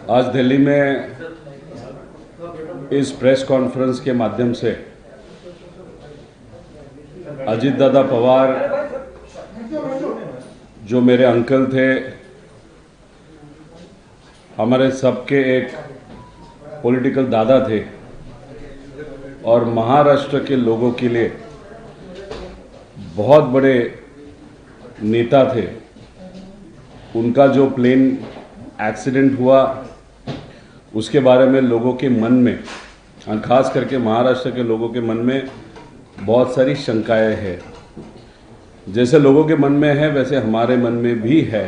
आज दिल्ली में इस प्रेस कॉन्फ्रेंस के माध्यम से अजीत दादा पवार जो मेरे अंकल थे, हमारे सबके एक पॉलिटिकल दादा थे और महाराष्ट्र के लोगों के लिए बहुत बड़े नेता थे। उनका जो प्लेन एक्सीडेंट हुआ उसके बारे में लोगों के मन में, और ख़ास करके महाराष्ट्र के लोगों के मन में बहुत सारी शंकाएं हैं। जैसे लोगों के मन में है वैसे हमारे मन में भी है।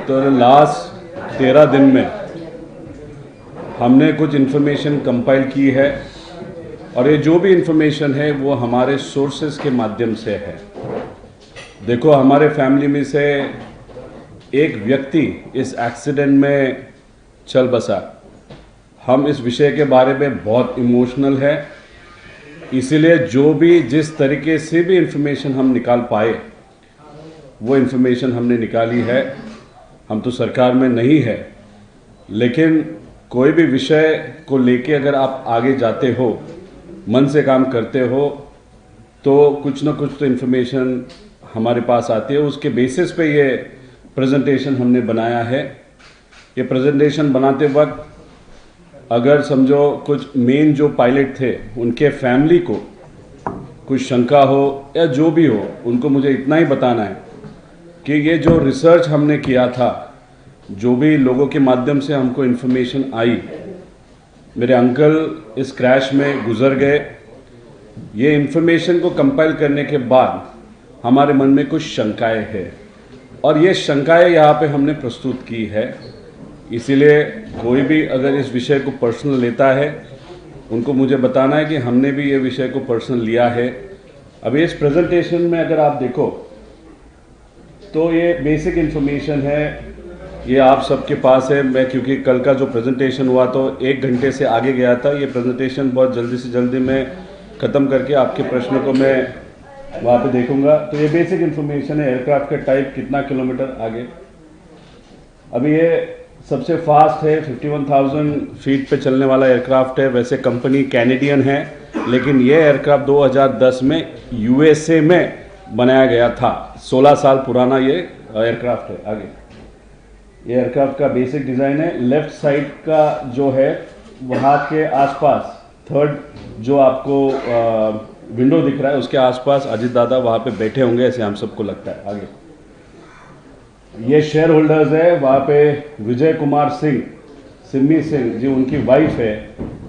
तो लास्ट 13 दिन में हमने कुछ इन्फॉर्मेशन कंपाइल की है और ये जो भी इन्फॉर्मेशन है वो हमारे सोर्सेस के माध्यम से है। देखो, हमारे फैमिली में से एक व्यक्ति इस एक्सीडेंट में चल बसा। हम इस विषय के बारे में बहुत इमोशनल है, इसीलिए जो भी जिस तरीके से भी इन्फॉर्मेशन हम निकाल पाए वो इन्फॉर्मेशन हमने निकाली है। हम तो सरकार में नहीं है, लेकिन कोई भी विषय को लेके अगर आप आगे जाते हो, मन से काम करते हो, तो कुछ ना कुछ तो इन्फॉर्मेशन हमारे पास आती है। उसके बेसिस पे ये प्रेजेंटेशन हमने बनाया है। ये प्रेजेंटेशन बनाते वक्त अगर समझो कुछ मेन जो पायलट थे उनके फैमिली को कुछ शंका हो या जो भी हो, उनको मुझे इतना ही बताना है कि ये जो रिसर्च हमने किया था, जो भी लोगों के माध्यम से हमको इन्फॉर्मेशन आई, मेरे अंकल इस क्रैश में गुजर गए। ये इन्फॉर्मेशन को कंपाइल करने के बाद हमारे मन में कुछ शंकाएं हैं और ये शंकाएं यहाँ पे हमने प्रस्तुत की है। इसीलिए कोई भी अगर इस विषय को पर्सनल लेता है, उनको मुझे बताना है कि हमने भी ये विषय को पर्सनल लिया है। अभी इस प्रेजेंटेशन में अगर आप देखो तो ये बेसिक इन्फॉर्मेशन है, ये आप सबके पास है। मैं क्योंकि कल का जो प्रेजेंटेशन हुआ तो 1 घंटे से आगे गया था, ये प्रेजेंटेशन बहुत जल्दी से जल्दी मैं ख़त्म करके आपके प्रश्नों को मैं वहाँ पे देखूंगा। तो ये बेसिक इन्फॉर्मेशन है। एयरक्राफ्ट का टाइप, कितना किलोमीटर आगे। अभी ये सबसे फास्ट है, 51,000 फीट पे चलने वाला एयरक्राफ्ट है। वैसे कंपनी कैनेडियन है, लेकिन ये एयरक्राफ्ट 2010 में यूएसए में बनाया गया था। 16 साल पुराना ये एयरक्राफ्ट है। आगे ये एयरक्राफ्ट का बेसिक डिज़ाइन है। लेफ्ट साइड का जो है वहाँ के आसपास, थर्ड जो आपको विंडो दिख रहा है उसके आसपास अजीत दादा वहाँ पे बैठे होंगे, ऐसे हम सबको लगता है। आगे ये शेयर होल्डर्स है, वहाँ पे विजय कुमार सिंह, सिम्मी सिंह जी उनकी वाइफ है,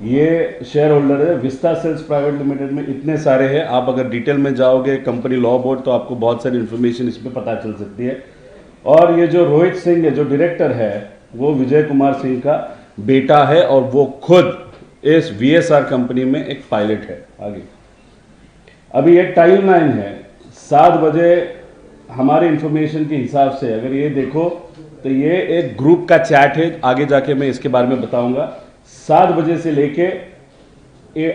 ये शेयर होल्डर है। विस्ता सेल्स प्राइवेट लिमिटेड में इतने सारे हैं। आप अगर डिटेल में जाओगे कंपनी लॉ बोर्ड तो आपको बहुत सारी इन्फॉर्मेशन इस पर पता चल सकती है। और ये जो रोहित सिंह है जो डायरेक्टर है, वो विजय कुमार सिंह का बेटा है और वो खुद इस VSR कंपनी में एक पायलट है। आगे अभी ये टाइम लाइन है, 7 बजे हमारे इंफॉर्मेशन के हिसाब से अगर ये देखो तो ये एक ग्रुप का चैट है। आगे जाके मैं इसके बारे में बताऊंगा। 7 बजे से लेके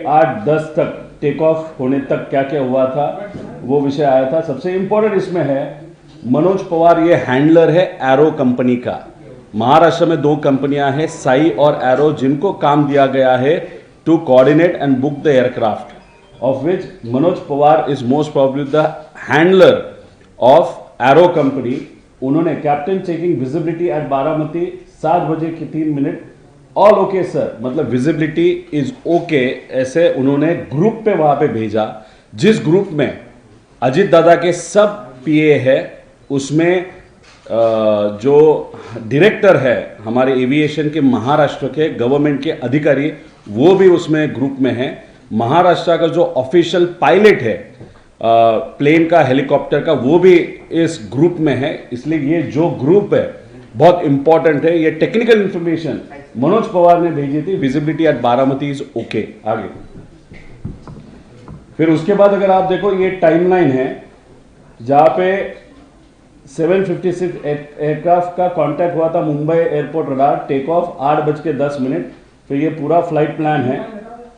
8-10 तक टेक ऑफ होने तक क्या क्या हुआ था वो विषय आया था। सबसे इंपॉर्टेंट इसमें है मनोज पवार, ये हैंडलर है एरो कंपनी का। महाराष्ट्र में 2 कंपनियां हैं, साई और एरो, जिनको काम दिया गया है to coordinate and book the aircraft, of which Manoj Pawar is most probably the handler of Aero Company। उन्होंने captain checking visibility at Baramati 7 बजे की 3 मिनट, ऑल ओके सर, मतलब विजिबिलिटी इज ओके, ऐसे उन्होंने ग्रुप पे वहां पे भेजा। जिस ग्रुप में अजीत दादा के सब PA है, उसमें जो डायरेक्टर है हमारे एविएशन के महाराष्ट्र के गवर्नमेंट के अधिकारी, वो भी उसमें ग्रुप में है। महाराष्ट्र का जो ऑफिशियल पायलट है प्लेन का, हेलीकॉप्टर का, वो भी इस ग्रुप में है। इसलिए ये जो ग्रुप है बहुत इंपॉर्टेंट है। ये टेक्निकल इंफॉर्मेशन मनोज पवार ने भेजी थी। Visibility at Baramati is okay. आगे फिर उसके बाद अगर आप देखो ये टाइमलाइन है जहां पे 756 एयरक्राफ्ट का कांटेक्ट हुआ था Mumbai airport radar, take off 8:10। फिर ये पूरा फ्लाइट प्लान है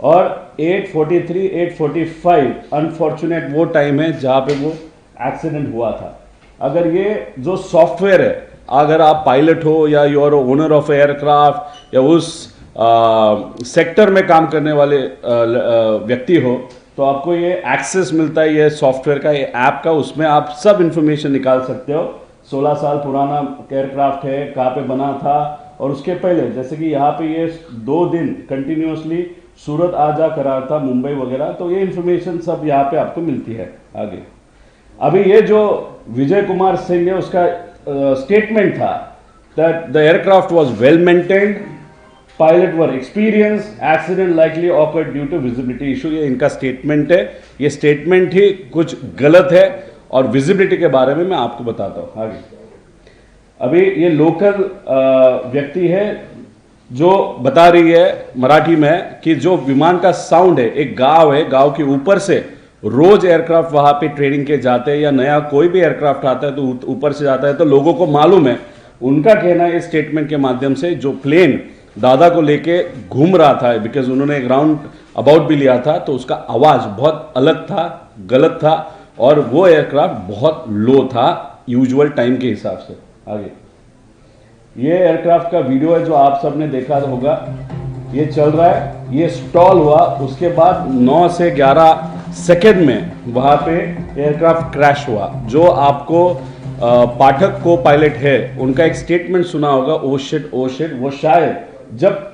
और 8:43, 8:45 अनफॉर्चुनेट वो टाइम है जहां पे वो एक्सीडेंट हुआ था। अगर ये जो सॉफ्टवेयर है अगर आप पायलट हो या you are owner of aircraft या उस सेक्टर में काम करने वाले व्यक्ति हो, तो आपको ये एक्सेस मिलता है, ये सॉफ्टवेयर का, ये ऐप का। उसमें आप सब इंफॉर्मेशन निकाल सकते हो। 16 साल पुराना एयरक्राफ्ट है, कहाँ पे बना था, और उसके पहले जैसे कि यहाँ पे ये 2 दिन कंटिन्यूसली सूरत आ जा करा था, मुंबई वगैरह, तो ये इंफॉर्मेशन सब यहाँ पे आपको मिलती है। आगे अभी ये जो विजय कुमार सिंह है, उसका स्टेटमेंट था that the aircraft was well maintained, pilot were experience, accident likely occurred due to visibility issue. ये इनका स्टेटमेंट है। ये स्टेटमेंट ही कुछ गलत है, और विजिबिलिटी के बारे में मैं आपको बताता हूं। आगे अभी ये लोकल व्यक्ति है जो बता रही है मराठी में कि जो विमान का साउंड है, एक गांव है, गांव के ऊपर से रोज एयरक्राफ्ट वहां पे ट्रेनिंग के जाते हैं, या नया कोई भी एयरक्राफ्ट आता है तो ऊपर से जाता है, तो लोगों को मालूम है। उनका कहना है इस स्टेटमेंट के माध्यम से, जो प्लेन दादा को लेके घूम रहा था, बिकॉज उन्होंने एक राउंड अबाउट भी लिया था, तो उसका आवाज बहुत अलग था, गलत था, और वो एयरक्राफ्ट बहुत लो था यूजुअल टाइम के हिसाब से। आगे ये एयरक्राफ्ट का वीडियो है जो आप सबने देखा होगा। ये चल रहा है, ये स्टॉल हुआ, उसके बाद 9 से 11 सेकेंड में वहां पे एयरक्राफ्ट क्रैश हुआ। जो आपको पाठक को पायलट है, उनका एक स्टेटमेंट सुना होगा, ओ शिट ओ शिट। वो शायद जब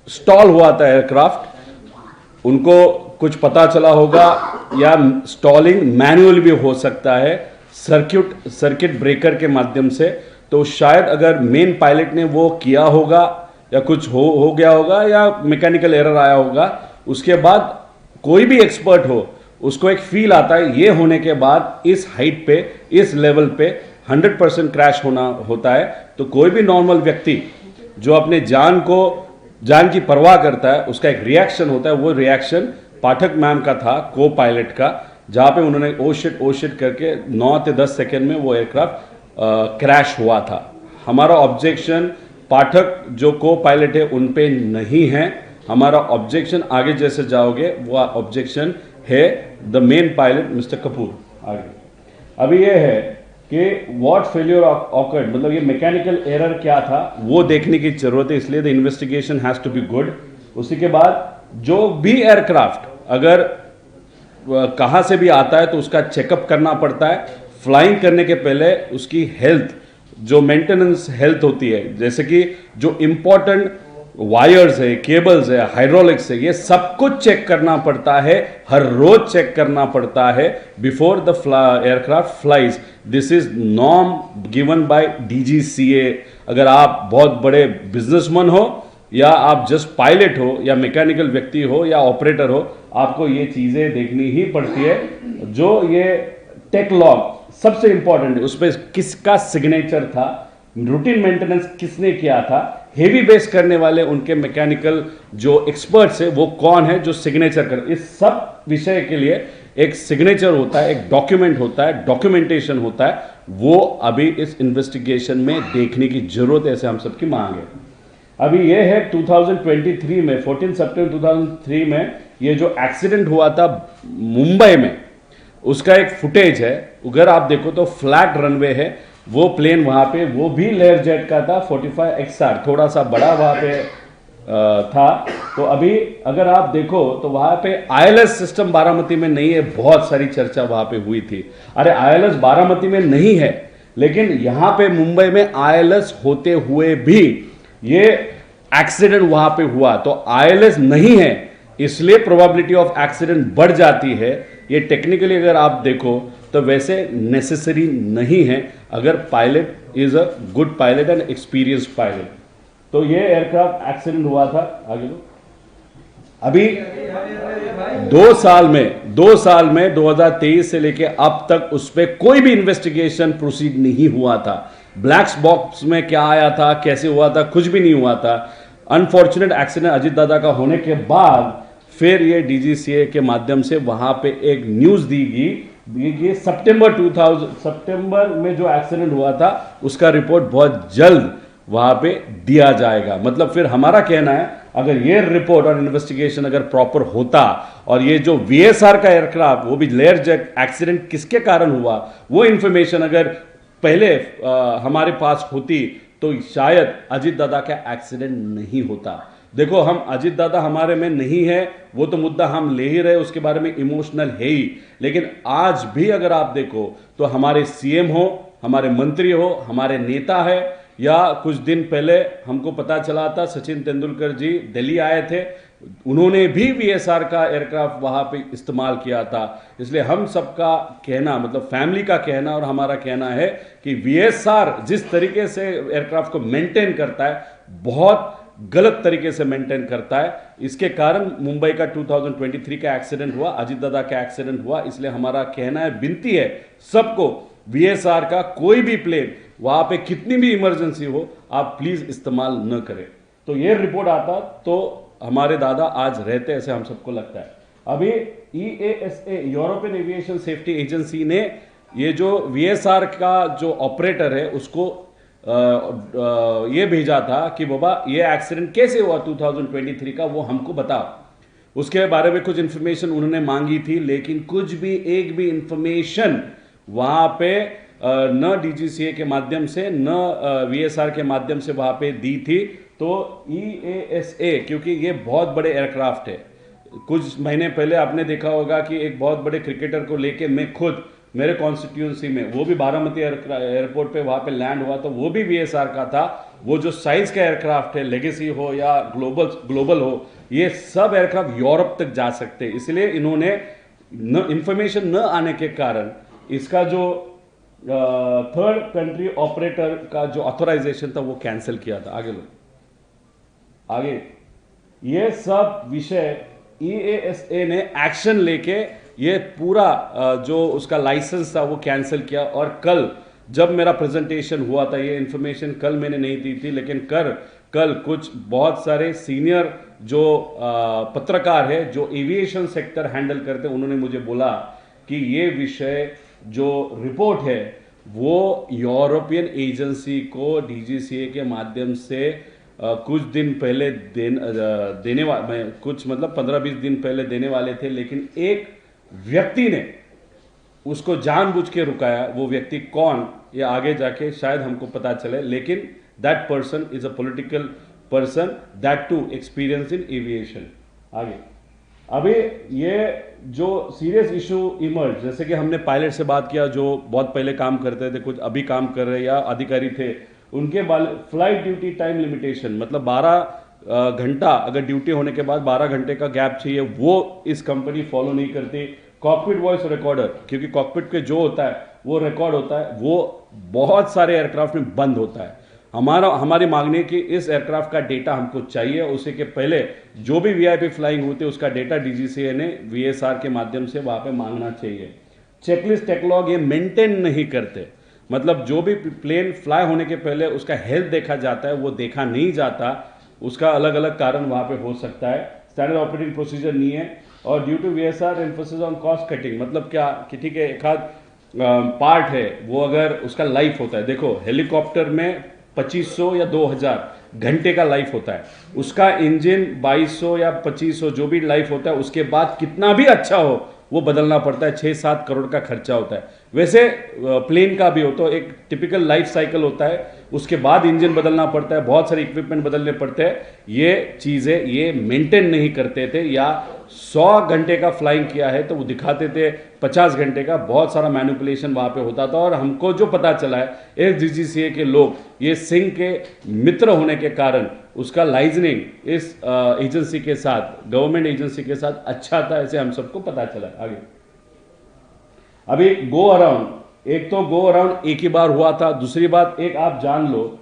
स्टॉल हुआ था एयरक्राफ्ट, उनको कुछ पता चला होगा, या स्टॉलिंग मैनुअल भी हो सकता है सर्किट ब्रेकर के माध्यम से। तो शायद अगर मेन पायलट ने वो किया होगा, या कुछ हो गया होगा, या मैकेनिकल एरर आया होगा, उसके बाद कोई भी एक्सपर्ट हो, उसको एक फील आता है ये होने के बाद इस हाइट पे, इस लेवल पे 100% क्रैश होता है। तो कोई भी नॉर्मल व्यक्ति जो अपने जान की परवाह करता है, उसका एक रिएक्शन होता है। वो रिएक्शन पाठक मैम का था, को पायलट का, जहां पे उन्होंने ओ शिट करके 9 से 10 सेकेंड में वो एयरक्राफ्ट क्रैश हुआ था। हमारा ऑब्जेक्शन पाठक जो को पायलट है उन पे नहीं है। हमारा ऑब्जेक्शन आगे जैसे जाओगे, वो ऑब्जेक्शन है the main pilot mister Kapoor. आगे अभी ये है कि व्हाट फेलियर ऑकर्ड, मतलब ये मैकेनिकल एरर क्या था, वो देखने की जरूरत है, इसलिए the investigation has to be good. उसी के बाद जो भी एयरक्राफ्ट अगर कहां से भी आता है तो उसका चेकअप करना पड़ता है। फ्लाइंग करने के पहले उसकी हेल्थ, जो मेंटेनेंस हेल्थ होती है, जैसे कि जो इंपॉर्टेंट वायर्स है, केबल्स है, हाइड्रोलिक्स है, ये सब कुछ चेक करना पड़ता है, हर रोज चेक करना पड़ता है before the aircraft flies. This is norm given by DGCA। अगर आप बहुत बड़े बिजनेसमैन हो, या आप जस्ट पायलट हो, या मैकेनिकल व्यक्ति हो, या ऑपरेटर हो, आपको ये चीजें देखनी ही पड़ती है। जो ये टेक लॉग सबसे इंपॉर्टेंट है, उस पर किसका सिग्नेचर था, रूटीन मेंटेनेंस किसने किया था, हेवी बेस करने वाले उनके मैकेनिकल जो एक्सपर्ट्स है वो कौन है जो सिग्नेचर कर, इस सब विषय के लिए एक सिग्नेचर होता है, एक डॉक्यूमेंट होता है, डॉक्यूमेंटेशन होता है। वो अभी इस इन्वेस्टिगेशन में देखने की जरूरत है, ऐसे हम सबकी मांग है। अभी ये है 2023 में 14 सितंबर 2003 में ये जो एक्सीडेंट हुआ था मुंबई में, उसका एक फुटेज है। अगर आप देखो तो फ्लैट रनवे है, वो प्लेन वहां पे, वो भी लेयर जेट का था, 45 XR, थोड़ा सा बड़ा वहां पे था। तो अभी अगर आप देखो तो वहां पे ILS सिस्टम बारामती में नहीं है, बहुत सारी चर्चा वहां पे हुई थी। अरे ILS बारामती में नहीं है, लेकिन यहां पे मुंबई में ILS होते हुए भी ये एक्सीडेंट वहां पे हुआ। तो ILS नहीं है, इसलिए प्रोबेबिलिटी ऑफ एक्सीडेंट बढ़ जाती है। ये टेक्निकली अगर आप देखो तो वैसे नेसेसरी नहीं है, अगर pilot is a good pilot and experienced pilot. तो ये एयरक्राफ्ट एक्सीडेंट हुआ था। आगे लो। अभी 2 साल में 2023 से लेके अब तक उस पर कोई भी इन्वेस्टिगेशन प्रोसीड नहीं हुआ था। ब्लैक बॉक्स में क्या आया था, कैसे हुआ था, कुछ भी नहीं हुआ था। अनफॉर्चुनेट एक्सीडेंट अजीत दादा का होने के बाद फिर ये DGCA के माध्यम से वहां पे एक न्यूज दी गई। सितंबर में जो एक्सीडेंट हुआ था उसका रिपोर्ट बहुत जल्द वहां पे दिया जाएगा। मतलब फिर हमारा कहना है, अगर ये रिपोर्ट और इन्वेस्टिगेशन अगर प्रॉपर होता, और ये जो VSR का एयरक्राफ्ट, वो भी लेयर जेट एक्सीडेंट किसके कारण हुआ, वो इंफॉर्मेशन अगर पहले हमारे पास होती तो शायद अजीत दादा का एक्सीडेंट नहीं होता। देखो, हम अजीत दादा हमारे में नहीं है, वो तो मुद्दा हम ले ही रहे, उसके बारे में इमोशनल है ही, लेकिन आज भी अगर आप देखो तो हमारे सीएम हो, हमारे मंत्री हो, हमारे नेता है, या कुछ दिन पहले हमको पता चला था सचिन तेंदुलकर जी दिल्ली आए थे, उन्होंने भी वीएसआर का एयरक्राफ्ट वहां पे इस्तेमाल किया था। इसलिए हम सबका कहना, मतलब फैमिली का कहना और हमारा कहना है कि वीएसआर जिस तरीके से एयरक्राफ्ट को मेंटेन करता है, बहुत गलत तरीके से मेंटेन करता है। इसके कारण मुंबई का 2023 का एक्सीडेंट हुआ, अजीत दादा का एक्सीडेंट हुआ। इसलिए हमारा कहना है, विनती है सबको, वीएसआर का कोई भी प्लेन वहां पे कितनी भी इमरजेंसी हो, आप प्लीज इस्तेमाल न करें। तो ये रिपोर्ट आता तो हमारे दादा आज रहते, ऐसे हम सबको लगता है। अभी EASA, European aviation safety agency ने ये जो वीएसआर का जो ऑपरेटर है उसको ये भेजा था कि बाबा ये एक्सीडेंट कैसे हुआ 2023 का, वो हमको बताओ। उसके बारे में कुछ इंफॉर्मेशन उन्होंने मांगी थी, लेकिन कुछ भी एक भी इंफॉर्मेशन वहां पे न DGCA के माध्यम से न VSR के माध्यम से वहां पे दी थी। तो EASA, क्योंकि ये बहुत बड़े एयरक्राफ्ट है, कुछ महीने पहले आपने देखा होगा कि एक बहुत बड़े क्रिकेटर को लेके मैं खुद मेरे कॉन्स्टिट्यूंसी में, वो भी बारामती एयरपोर्ट पे वहां पे लैंड हुआ, तो वो भी VSR का था। वो जो साइज का एयरक्राफ्ट है, लेगेसी हो या ग्लोबल हो, ये सब एयरक्राफ्ट यूरोप तक जा सकते हैं। इसलिए इन्होंने इंफॉर्मेशन न आने के कारण इसका जो थर्ड कंट्री ऑपरेटर का जो ऑथराइजेशन था वो कैंसिल किया था। आगे ये सब विषय EASA ने एक्शन लेके ये पूरा जो उसका लाइसेंस था वो कैंसिल किया। और कल जब मेरा प्रेजेंटेशन हुआ था, ये इंफॉर्मेशन कल मैंने नहीं दी थी, लेकिन कल कुछ बहुत सारे सीनियर जो पत्रकार है जो एविएशन सेक्टर हैंडल करते हैं, उन्होंने मुझे बोला कि ये विषय जो रिपोर्ट है वो यूरोपियन एजेंसी को DGCA के माध्यम से कुछ दिन पहले देने वाले, कुछ मतलब 15-20 दिन पहले देने वाले थे, लेकिन एक व्यक्ति ने उसको जानबूझ के रुकाया। वो व्यक्ति कौन, ये आगे जाके शायद हमको पता चले, लेकिन that person is a political person, that too experience in aviation. आगे अभी ये जो सीरियस इशू इमर्ज, जैसे कि हमने पायलट से बात किया जो बहुत पहले काम करते थे, कुछ अभी काम कर रहे या अधिकारी थे, उनके फ्लाइट ड्यूटी टाइम लिमिटेशन, मतलब 12 घंटा अगर ड्यूटी होने के बाद 12 घंटे का गैप चाहिए, वो इस कंपनी फॉलो नहीं करती। कॉकपिट वॉइस रिकॉर्डर, क्योंकि कॉकपिट के जो होता है वो रिकॉर्ड होता है, वो बहुत सारे एयरक्राफ्ट में बंद होता है। हमारी मांगने की इस एयरक्राफ्ट का डेटा हमको चाहिए। उसी के पहले जो भी VIP फ्लाइंग होती है उसका डेटा DGCA ने VSR के माध्यम से वहां पे मांगना चाहिए। चेकलिस्ट टेकलॉग ये मेंटेन नहीं करते, मतलब जो भी प्लेन फ्लाई होने के पहले उसका हेल्थ देखा जाता है, वो देखा नहीं जाता। उसका अलग अलग कारण वहां पे हो सकता है, स्टैंडर्ड ऑपरेटिंग प्रोसीजर नहीं है। और due to VSR emphasis on cost cutting, मतलब क्या कि ठीक है, एक आध पार्ट है वो अगर उसका लाइफ होता है, देखो हेलीकॉप्टर में 2500 या 2000 घंटे का लाइफ होता है, उसका इंजन 2200 या 2500 जो भी लाइफ होता है, उसके बाद कितना भी अच्छा हो वो बदलना पड़ता है, 6-7 करोड़ का खर्चा होता है। वैसे प्लेन का भी हो तो एक टिपिकल लाइफ साइकिल होता है, उसके बाद इंजन बदलना पड़ता है, बहुत सारे इक्विपमेंट बदलने पड़ते हैं। ये चीज़ें ये मेंटेन नहीं करते थे, या 100 घंटे का फ्लाइंग किया है तो वो दिखाते थे 50 घंटे का, बहुत सारा मैनिपुलेशन वहाँ पे होता था। और हमको जो पता चला है DGCA के लोग ये सिंह के मित्र होने के कारण उसका लाइजनिंग इस एजेंसी के साथ, गवर्नमेंट एजेंसी के साथ अच्छा था, ऐसे हम सबको पता चला। आगे अभी गो अराउंड, एक तो गो अराउंड एक ही बार हुआ था, दूसरी बात एक आप जान लो,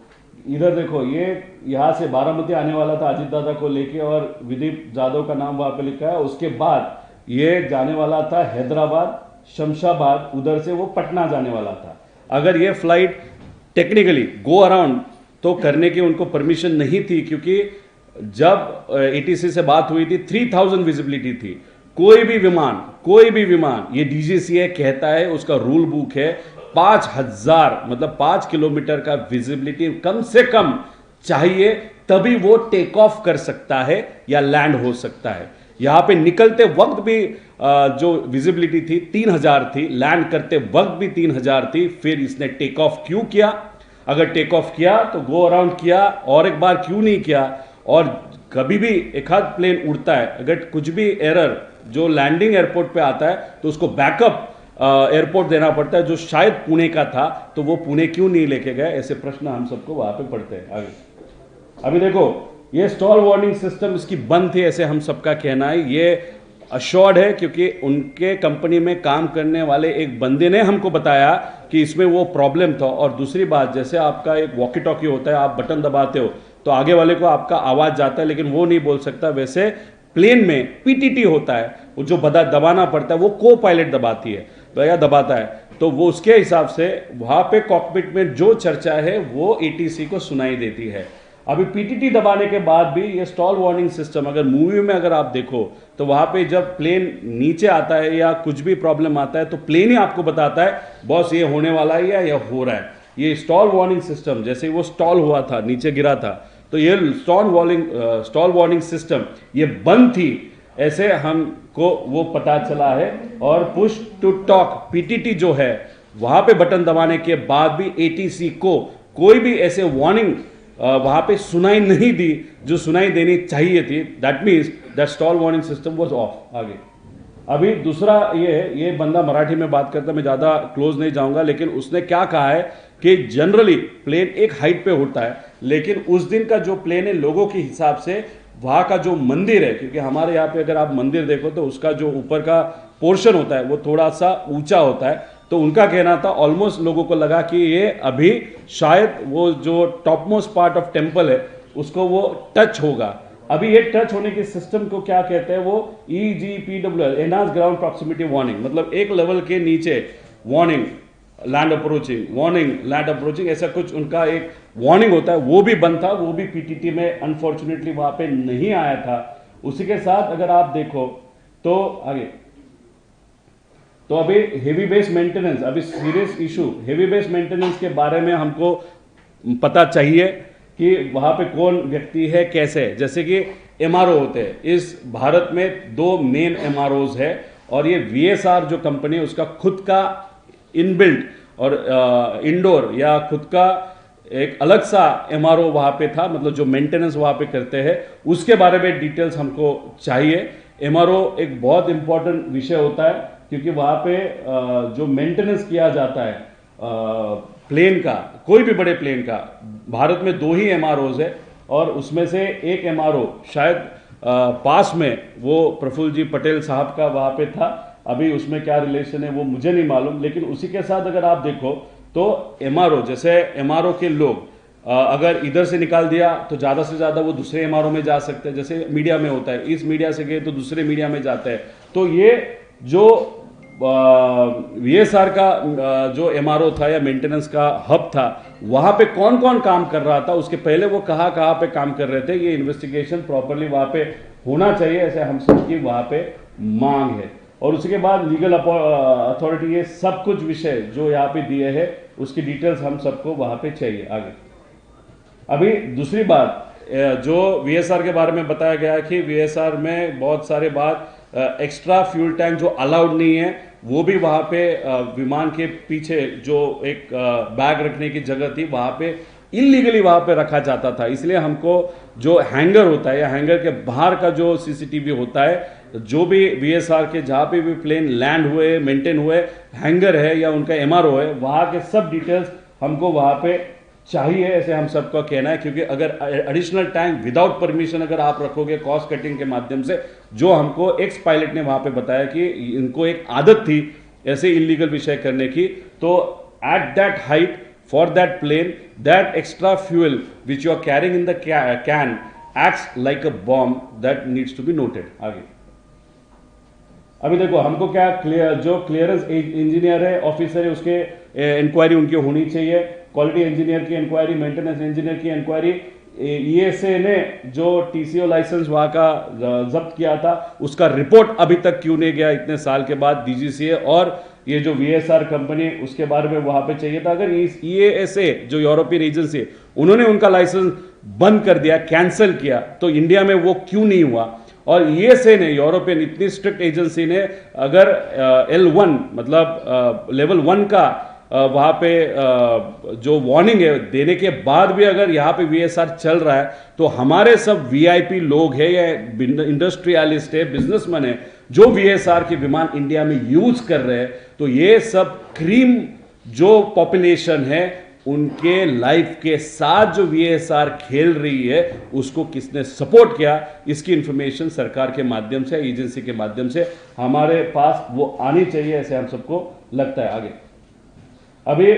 इधर देखो ये यहाँ से बारामती आने वाला था अजीत दादा को लेके और विदीप जाधव का नाम वहां पे लिखा है। उसके बाद ये जाने वाला था हैदराबाद, शमशाबाद, उधर से वो पटना जाने वाला था। अगर ये फ्लाइट टेक्निकली गो अराउंड तो करने की उनको परमिशन नहीं थी, क्योंकि जब ATC से बात हुई थी 3000 विजिबिलिटी थी। कोई भी विमान ये DGCA कहता है, उसका रूल बुक है 5000 मतलब 5 किलोमीटर का विजिबिलिटी कम से कम चाहिए, तभी वो टेक ऑफ कर सकता है या लैंड हो सकता है। यहाँ पे निकलते वक्त भी जो विजिबिलिटी थी 3000 थी, लैंड करते वक्त भी 3000 थी। फिर इसने टेक ऑफ क्यों किया? अगर टेक ऑफ किया तो गो अराउंड किया, और एक बार क्यों नहीं किया? और कभी भी एक आध प्लेन उड़ता है, अगर कुछ भी एरर जो लैंडिंग एयरपोर्ट पे आता है तो उसको बैकअप एयरपोर्ट देना पड़ता है, जो शायद पुणे का था, तो वो पुणे क्यों नहीं लेके गए? ऐसे प्रश्न हम सबको वहां पे पढ़ते हैं। आगे अभी देखो, ये स्टॉल वार्निंग सिस्टम इसकी बंद थी, ऐसे हम सबका कहना है। ये अश्योर्ड है क्योंकि उनके कंपनी में काम करने वाले एक बंदे ने हमको बताया कि इसमें वो प्रॉब्लम था। और दूसरी बात, जैसे आपका एक वॉकी टॉकी होता है, आप बटन दबाते हो तो आगे वाले को आपका आवाज जाता है, लेकिन वो नहीं बोल सकता। वैसे प्लेन में पीटीटी होता है, वो जो दबाना पड़ता है वो को पायलट दबाती है या दबाता है, तो वो उसके हिसाब से वहां पे कॉकपिट में जो चर्चा है वो एटीसी को सुनाई देती है। अभी पीटीटी दबाने के बाद भी ये स्टॉल वार्निंग सिस्टम, अगर मूवी में अगर आप देखो तो वहां पे जब प्लेन नीचे आता है या कुछ भी प्रॉब्लम आता है तो प्लेन ही आपको बताता है बॉस ये होने वाला है या ये हो रहा है। ये स्टॉल वार्निंग सिस्टम, जैसे वो स्टॉल हुआ था, नीचे गिरा था, तो ये स्टॉल वार्निंग सिस्टम ये बंद थी, ऐसे हमको वो पता चला है। और पुश टू टॉक पीटीटी जो है, वहां पे बटन दबाने के बाद भी एटीसी को कोई भी ऐसे वार्निंग वहां पे सुनाई नहीं दी जो सुनाई देनी चाहिए थी। That means that stall warning system was of. आगे अभी दूसरा ये बंदा मराठी में बात करता है, मैं ज्यादा क्लोज नहीं जाऊंगा, लेकिन उसने क्या कहा है कि जनरली प्लेन एक हाइट पे उड़ता है, लेकिन उस दिन का जो प्लेन है लोगों के हिसाब से वहां का जो मंदिर है, क्योंकि हमारे यहाँ पे अगर आप मंदिर देखो तो उसका जो ऊपर का पोर्शन होता है वो थोड़ा सा ऊंचा होता है, तो उनका कहना था ऑलमोस्ट लोगों को लगा कि ये अभी शायद वो जो top most part of temple है उसको वो टच होगा। अभी ये टच होने के सिस्टम को क्या कहते हैं? वो EGPWL, enhance ground proximity warning, मतलब एक लेवल के नीचे warning land approaching, warning land approaching, ऐसा कुछ उनका एक वार्निंग होता है, वो भी बंद था, वो भी पीटीटी में अनफॉर्चुनेटली वहां पे नहीं आया था। उसी के साथ अगर आप देखो तो आगे, तो अभी हेवी बेस मेंटेनेंस, अभी serious issue heavy base maintenance के बारे में हमको पता चाहिए कि वहां पे कौन व्यक्ति है, कैसे। जैसे कि एमआरओ होते हैं, इस भारत में 2 मेन एमआरओज है, और ये वीएसआर जो कंपनी है उसका खुद का इनबिल्ट और इंडोर या खुद का एक अलग सा एमआरओ वहां पे था, मतलब जो मेंटेनेंस वहां पे करते हैं उसके बारे में डिटेल्स हमको चाहिए। एमआरओ एक बहुत इंपॉर्टेंट विषय होता है क्योंकि वहां पे जो मेंटेनेंस किया जाता है प्लेन का, कोई भी बड़े प्लेन का, भारत में 2 ही एमआरओज है, और उसमें से एक एमआरओ शायद पास में वो प्रफुल्ल जी पटेल साहब का वहां पे था। अभी उसमें क्या रिलेशन है वो मुझे नहीं मालूम, लेकिन उसी के साथ अगर आप देखो तो एमआरओ, जैसे एमआरओ के लोग अगर इधर से निकाल दिया तो ज़्यादा से ज़्यादा वो दूसरे एमआरओ में जा सकते हैं, जैसे मीडिया में होता है, इस मीडिया से गए तो दूसरे मीडिया में जाते हैं। तो ये जो वीएसआर का जो एमआरओ था या मेंटेनेंस का हब था, वहां पे कौन कौन काम कर रहा था, उसके पहले वो कहाँ पे काम कर रहे थे, ये इन्वेस्टिगेशन प्रॉपरली वहां पे होना चाहिए, ऐसे हम सबकी वहां पे मांग है। और उसके बाद लीगल अथॉरिटी, ये सब कुछ विषय जो यहाँ पे दिए हैं उसकी डिटेल्स हम सबको वहां पे चाहिए। आगे अभी दूसरी बात जो वीएसआर के बारे में बताया गया कि वीएसआर में बहुत सारे बात एक्स्ट्रा फ्यूल टैंक जो अलाउड नहीं है, वो भी वहां पे विमान के पीछे जो एक बैग रखने की जगह थी वहां पे इलीगली वहां पे रखा जाता था। इसलिए हमको जो हैंगर होता है या हैंगर के बाहर का जो सीसीटीवी होता है, जो भी वीएसआर के जहां पे भी प्लेन लैंड हुए, मेंटेन हुए, हैंगर है या उनका एमआरओ है, वहां के सब डिटेल्स हमको वहां पे चाहिए, ऐसे हम सबका कहना है। क्योंकि अगर एडिशनल टैंक विदाउट परमिशन अगर आप रखोगे कॉस्ट कटिंग के माध्यम से, जो हमको एक्स पायलट ने वहां पे बताया कि इनको एक आदत थी ऐसे इलीगल विषय करने की, तो at that height for that plane that extra fuel which you are carrying in the can acts like a bomb, that needs to be noted. आगे अभी देखो हमको क्या जो क्लियरेंस इंजीनियर है, ऑफिसर है, उसके इंक्वायरी उनकी होनी चाहिए, क्वालिटी इंजीनियर की इंक्वायरी, मेंटेनेंस इंजीनियर की इंक्वायरी। ईएसए ने जो टीसीओ लाइसेंस वहां का जब्त किया था उसका रिपोर्ट अभी तक क्यों नहीं गया इतने साल के बाद डीजीसीए, और ये जो वीएसआर कंपनी उसके बारे में वहां पे चाहिए था। अगर ईएसए जो यूरोपियन एजेंसी है उन्होंने उनका लाइसेंस बंद कर दिया, कैंसिल किया, तो इंडिया में वो क्यों नहीं हुआ? और यूएसए ने, यूरोपियन इतनी स्ट्रिक्ट एजेंसी ने, अगर L1 मतलब लेवल 1 का वहाँ पे जो वार्निंग है देने के बाद भी अगर यहाँ पे VSR चल रहा है, तो हमारे सब VIP लोग हैं या इंडस्ट्रियलिस्ट है, बिजनेसमैन है, जो VSR के विमान इंडिया में यूज कर रहे हैं, तो ये सब क्रीम जो पॉपुलेशन है उनके लाइफ के साथ जो VSR खेल रही है, उसको किसने सपोर्ट किया, इसकी इंफॉर्मेशन सरकार के माध्यम से, एजेंसी के माध्यम से हमारे पास वो आनी चाहिए, ऐसे हम सबको लगता है। आगे अभी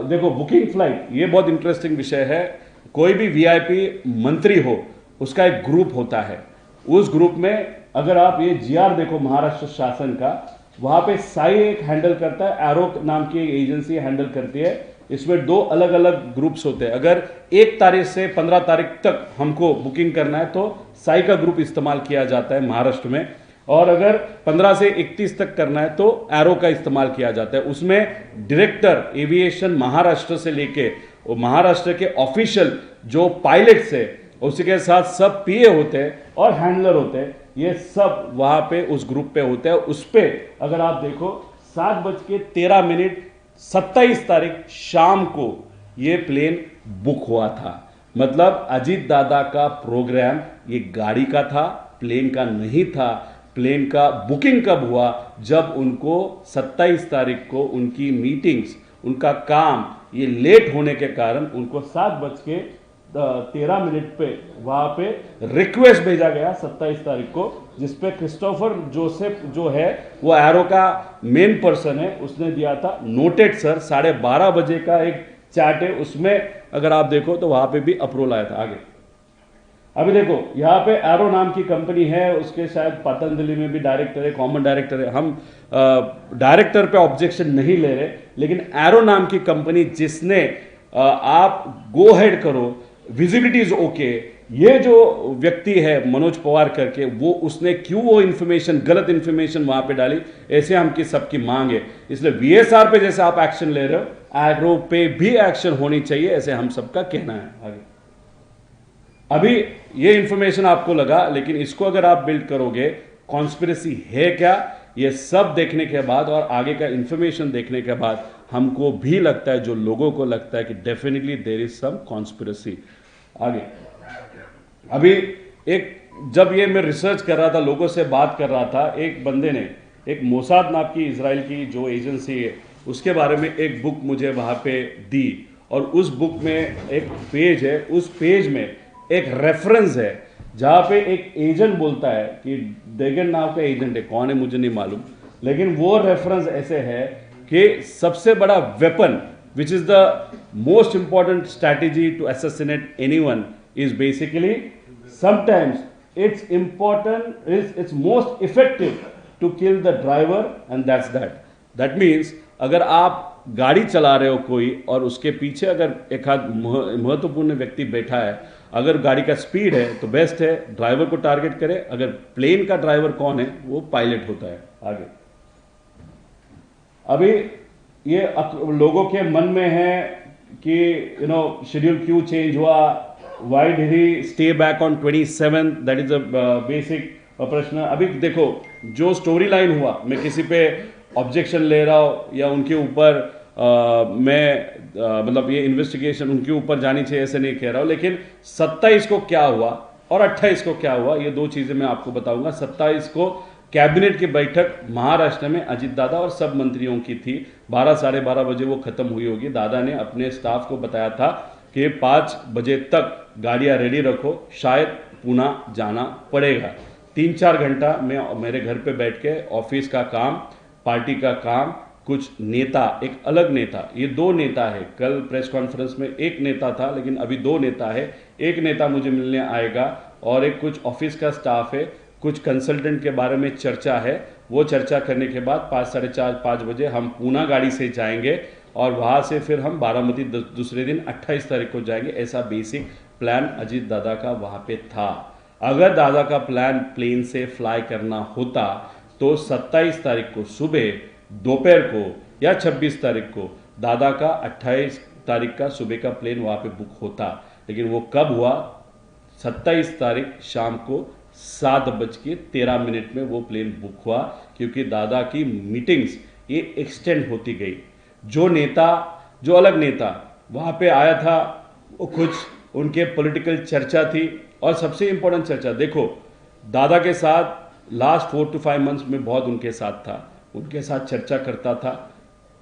देखो बुकिंग फ्लाइट, ये बहुत इंटरेस्टिंग विषय है। कोई भी VIP मंत्री हो, उसका एक ग्रुप होता है। उस ग्रुप में अगर आप ये GR देखो महाराष्ट्र शासन का, वहां पे साई एक हैंडल करता है, एरो नाम की एजेंसी हैंडल करती है। इसमें 2 अलग अलग ग्रुप्स होते हैं। अगर 1 तारीख से 15 तारीख तक हमको बुकिंग करना है तो साई का ग्रुप इस्तेमाल किया जाता है महाराष्ट्र में, और अगर 15 से 31 तक करना है तो एरो का इस्तेमाल किया जाता है। उसमें डायरेक्टर एविएशन महाराष्ट्र से लेके महाराष्ट्र के ऑफिशियल जो पायलट्स है, उसके साथ सब PA होते हैं और हैंडलर होते हैं, ये सब वहां पे उस ग्रुप पे होते हैं। उस पे अगर आप देखो 7:13 27 तारीख शाम को ये प्लेन बुक हुआ था। मतलब अजीत दादा का प्रोग्राम ये गाड़ी का था, प्लेन का नहीं था। प्लेन का बुकिंग कब हुआ? जब उनको 27 तारीख को उनकी मीटिंग्स, उनका काम ये लेट होने के कारण उनको 7:13 पे वहां पे रिक्वेस्ट भेजा गया 27 तारीख को, जिसपे क्रिस्टोफर जोसेफ जो है वो एरो का मेन पर्सन है, उसने दिया था नोटेड सर। 12:30 बजे का एक चैट है, उसमें अगर आप देखो तो वहां पे भी अप्रूवल आया था। आगे अभी देखो यहाँ पे एरो नाम की कंपनी है, उसके शायद पतंजलि में भी डायरेक्टर है, कॉमन डायरेक्टर है। हम डायरेक्टर पे ऑब्जेक्शन नहीं ले रहे, लेकिन एरो नाम की कंपनी जिसने आप गो हेड करो, विजिबिलिटी इज ओके, ये जो व्यक्ति है मनोज पवार करके, वो उसने क्यों वो इंफॉर्मेशन, गलत इंफॉर्मेशन वहां पे डाली, ऐसे हमकी सबकी मांग है। इसलिए VSR पे जैसे आप एक्शन ले रहे हो, एरो पे भी एक्शन होनी चाहिए, ऐसे हम सबका कहना है। आगे अभी ये इंफॉर्मेशन आपको लगा, लेकिन इसको अगर आप बिल्ड करोगे, कॉन्स्पिरेसी है क्या, ये सब देखने के बाद और आगे का इंफॉर्मेशन देखने के बाद हमको भी लगता है, जो लोगों को लगता है कि definitely there is some conspiracy. आगे अभी एक जब ये मैं रिसर्च कर रहा था, लोगों से बात कर रहा था, एक बंदे ने एक मोसाद नाम की इजराइल की जो एजेंसी है, उसके बारे में एक बुक मुझे वहाँ पे दी, और उस बुक में एक पेज है, उस पेज में एक रेफरेंस है जहाँ पे एक एजेंट बोलता है कि डेगन नाम का एजेंट है, कौन है मुझे नहीं मालूम, लेकिन वो रेफरेंस ऐसे है कि सबसे बड़ा weapon which is the most important strategy to assassinate anyone is basically sometimes it's most effective to kill the driver, and that's that means अगर आप गाड़ी चला रहे हो कोई और उसके पीछे अगर एक आध महत्वपूर्ण व्यक्ति बैठा है, अगर गाड़ी का स्पीड है तो बेस्ट है ड्राइवर को टारगेट करे। अगर प्लेन का ड्राइवर कौन है, वो पायलट होता है। आगे अभी ये लोगों के मन में है कि शेड्यूल क्यों चेंज हुआ, why did he stay back on 27? That is a basic प्रश्न। अभी देखो जो स्टोरी लाइन हुआ, मैं किसी पे ऑब्जेक्शन ले रहा हूँ या उनके ऊपर मैं मतलब ये इन्वेस्टिगेशन उनके ऊपर जानी चाहिए ऐसे नहीं कह रहा हूँ, लेकिन 27 को क्या हुआ और 28 को क्या हुआ, ये 2 चीजें मैं आपको बताऊंगा। 27 को कैबिनेट की बैठक महाराष्ट्र में अजीत दादा और सब मंत्रियों की थी। 12 साढ़े 12 बजे वो खत्म हुई होगी। दादा ने अपने स्टाफ को बताया था कि 5 बजे तक गाड़ियां रेडी रखो, शायद पुणे जाना पड़ेगा। 3-4 घंटा मैं मेरे घर पे बैठ के ऑफिस का काम, पार्टी का काम, कुछ नेता, एक अलग नेता, ये 2 नेता है। कल प्रेस कॉन्फ्रेंस में एक नेता था, लेकिन अभी 2 नेता है। एक नेता मुझे मिलने आएगा और एक कुछ ऑफिस का स्टाफ है, कुछ कंसल्टेंट के बारे में चर्चा है। वो चर्चा करने के बाद 5 साढ़े 5 बजे हम पुणे गाड़ी से जाएंगे और वहाँ से फिर हम बारामती दूसरे दिन 28 तारीख को जाएंगे। ऐसा बेसिक प्लान अजीत दादा का वहाँ पे था। अगर दादा का प्लान प्लेन से फ्लाई करना होता तो 27 तारीख को सुबह, दोपहर को या 26 तारीख को दादा का 28 तारीख का सुबह का प्लेन वहाँ पे बुक होता। लेकिन वो कब हुआ? 27 तारीख शाम को 7:13 में वो प्लेन बुक हुआ, क्योंकि दादा की मीटिंग्स ये एक्सटेंड होती गई। जो अलग नेता वहाँ पे आया था, वो कुछ उनके पॉलिटिकल चर्चा थी, और सबसे इंपॉर्टेंट चर्चा देखो, दादा के साथ लास्ट 4 to 5 मंथ्स में बहुत उनके साथ था, उनके साथ चर्चा करता था।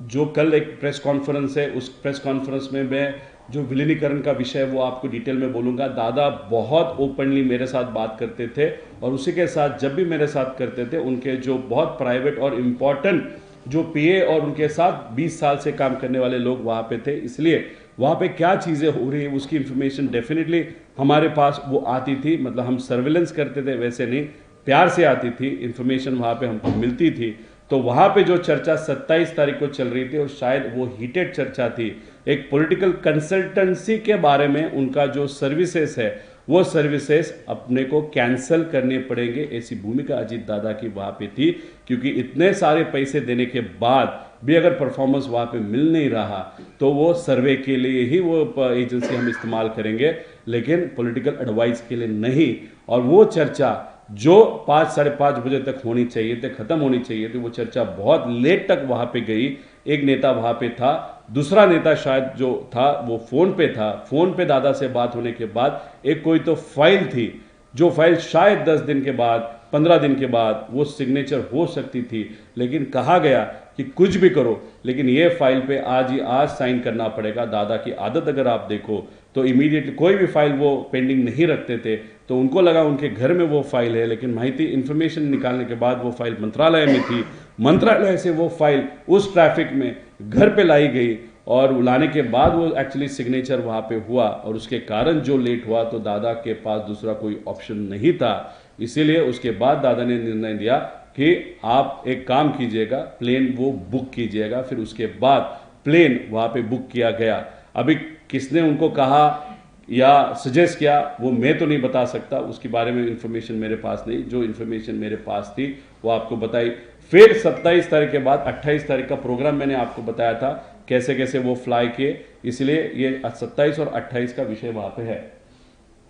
जो कल एक प्रेस कॉन्फ्रेंस है, उस प्रेस कॉन्फ्रेंस में मैं जो विलीनीकरण का विषय है वो आपको डिटेल में बोलूँगा। दादा बहुत ओपनली मेरे साथ बात करते थे, और उसी के साथ जब भी मेरे साथ करते थे, उनके जो बहुत प्राइवेट और इम्पॉर्टेंट जो पीए और उनके साथ 20 साल से काम करने वाले लोग वहाँ पे थे, इसलिए वहाँ पे क्या चीज़ें हो रही है उसकी इंफॉर्मेशन डेफिनेटली हमारे पास वो आती थी। मतलब हम सर्विलेंस करते थे वैसे नहीं, प्यार से आती थी इंफॉर्मेशन, वहाँ पे हमको मिलती थी। तो वहाँ पे जो चर्चा 27 तारीख को चल रही थी, और शायद वो हीटेड चर्चा थी, एक पॉलिटिकल कंसल्टेंसी के बारे में उनका जो सर्विसेज है, वो सर्विसेज अपने को कैंसिल करने पड़ेंगे, ऐसी भूमिका अजीत दादा की वहाँ पे थी। क्योंकि इतने सारे पैसे देने के बाद भी अगर परफॉर्मेंस वहाँ पे मिल नहीं रहा, तो वो सर्वे के लिए ही वो एजेंसी हम इस्तेमाल करेंगे, लेकिन पॉलिटिकल एडवाइस के लिए नहीं। और वो चर्चा जो 5 साढ़े 5 बजे तक होनी चाहिए थी, खत्म होनी चाहिए थी, वो चर्चा बहुत लेट तक वहाँ पे गई। एक नेता वहाँ पे था, दूसरा नेता शायद जो था वो फ़ोन पे था। फ़ोन पे दादा से बात होने के बाद एक कोई तो फाइल थी, जो फाइल शायद 10 दिन के बाद 15 दिन के बाद वो सिग्नेचर हो सकती थी, लेकिन कहा गया कि कुछ भी करो, लेकिन ये फाइल पे आज साइन करना पड़ेगा। दादा की आदत अगर आप देखो तो इमीडिएटली कोई भी फाइल वो पेंडिंग नहीं रखते थे, तो उनको लगा उनके घर में वो फाइल है, लेकिन माहिती इन्फॉर्मेशन निकालने के बाद वो फाइल मंत्रालय में थी। मंत्रालय से वो फाइल उस ट्रैफिक में घर पे लाई गई, और लाने के बाद वो एक्चुअली सिग्नेचर वहाँ पे हुआ, और उसके कारण जो लेट हुआ, तो दादा के पास दूसरा कोई ऑप्शन नहीं था। इसीलिए उसके बाद दादा ने निर्णय दिया कि आप एक काम कीजिएगा, प्लेन वो बुक कीजिएगा। फिर उसके बाद प्लेन वहाँ पे बुक किया गया। अभी किसने उनको कहा या सजेस्ट किया वो मैं तो नहीं बता सकता, उसके बारे में इंफॉर्मेशन मेरे पास नहीं। जो इंफॉर्मेशन मेरे पास थी वो आपको बताई। फिर 27 तारीख के बाद 28 तारीख का प्रोग्राम मैंने आपको बताया था, कैसे कैसे वो फ्लाई किए, इसलिए ये 27 और 28 का विषय वहां पे है।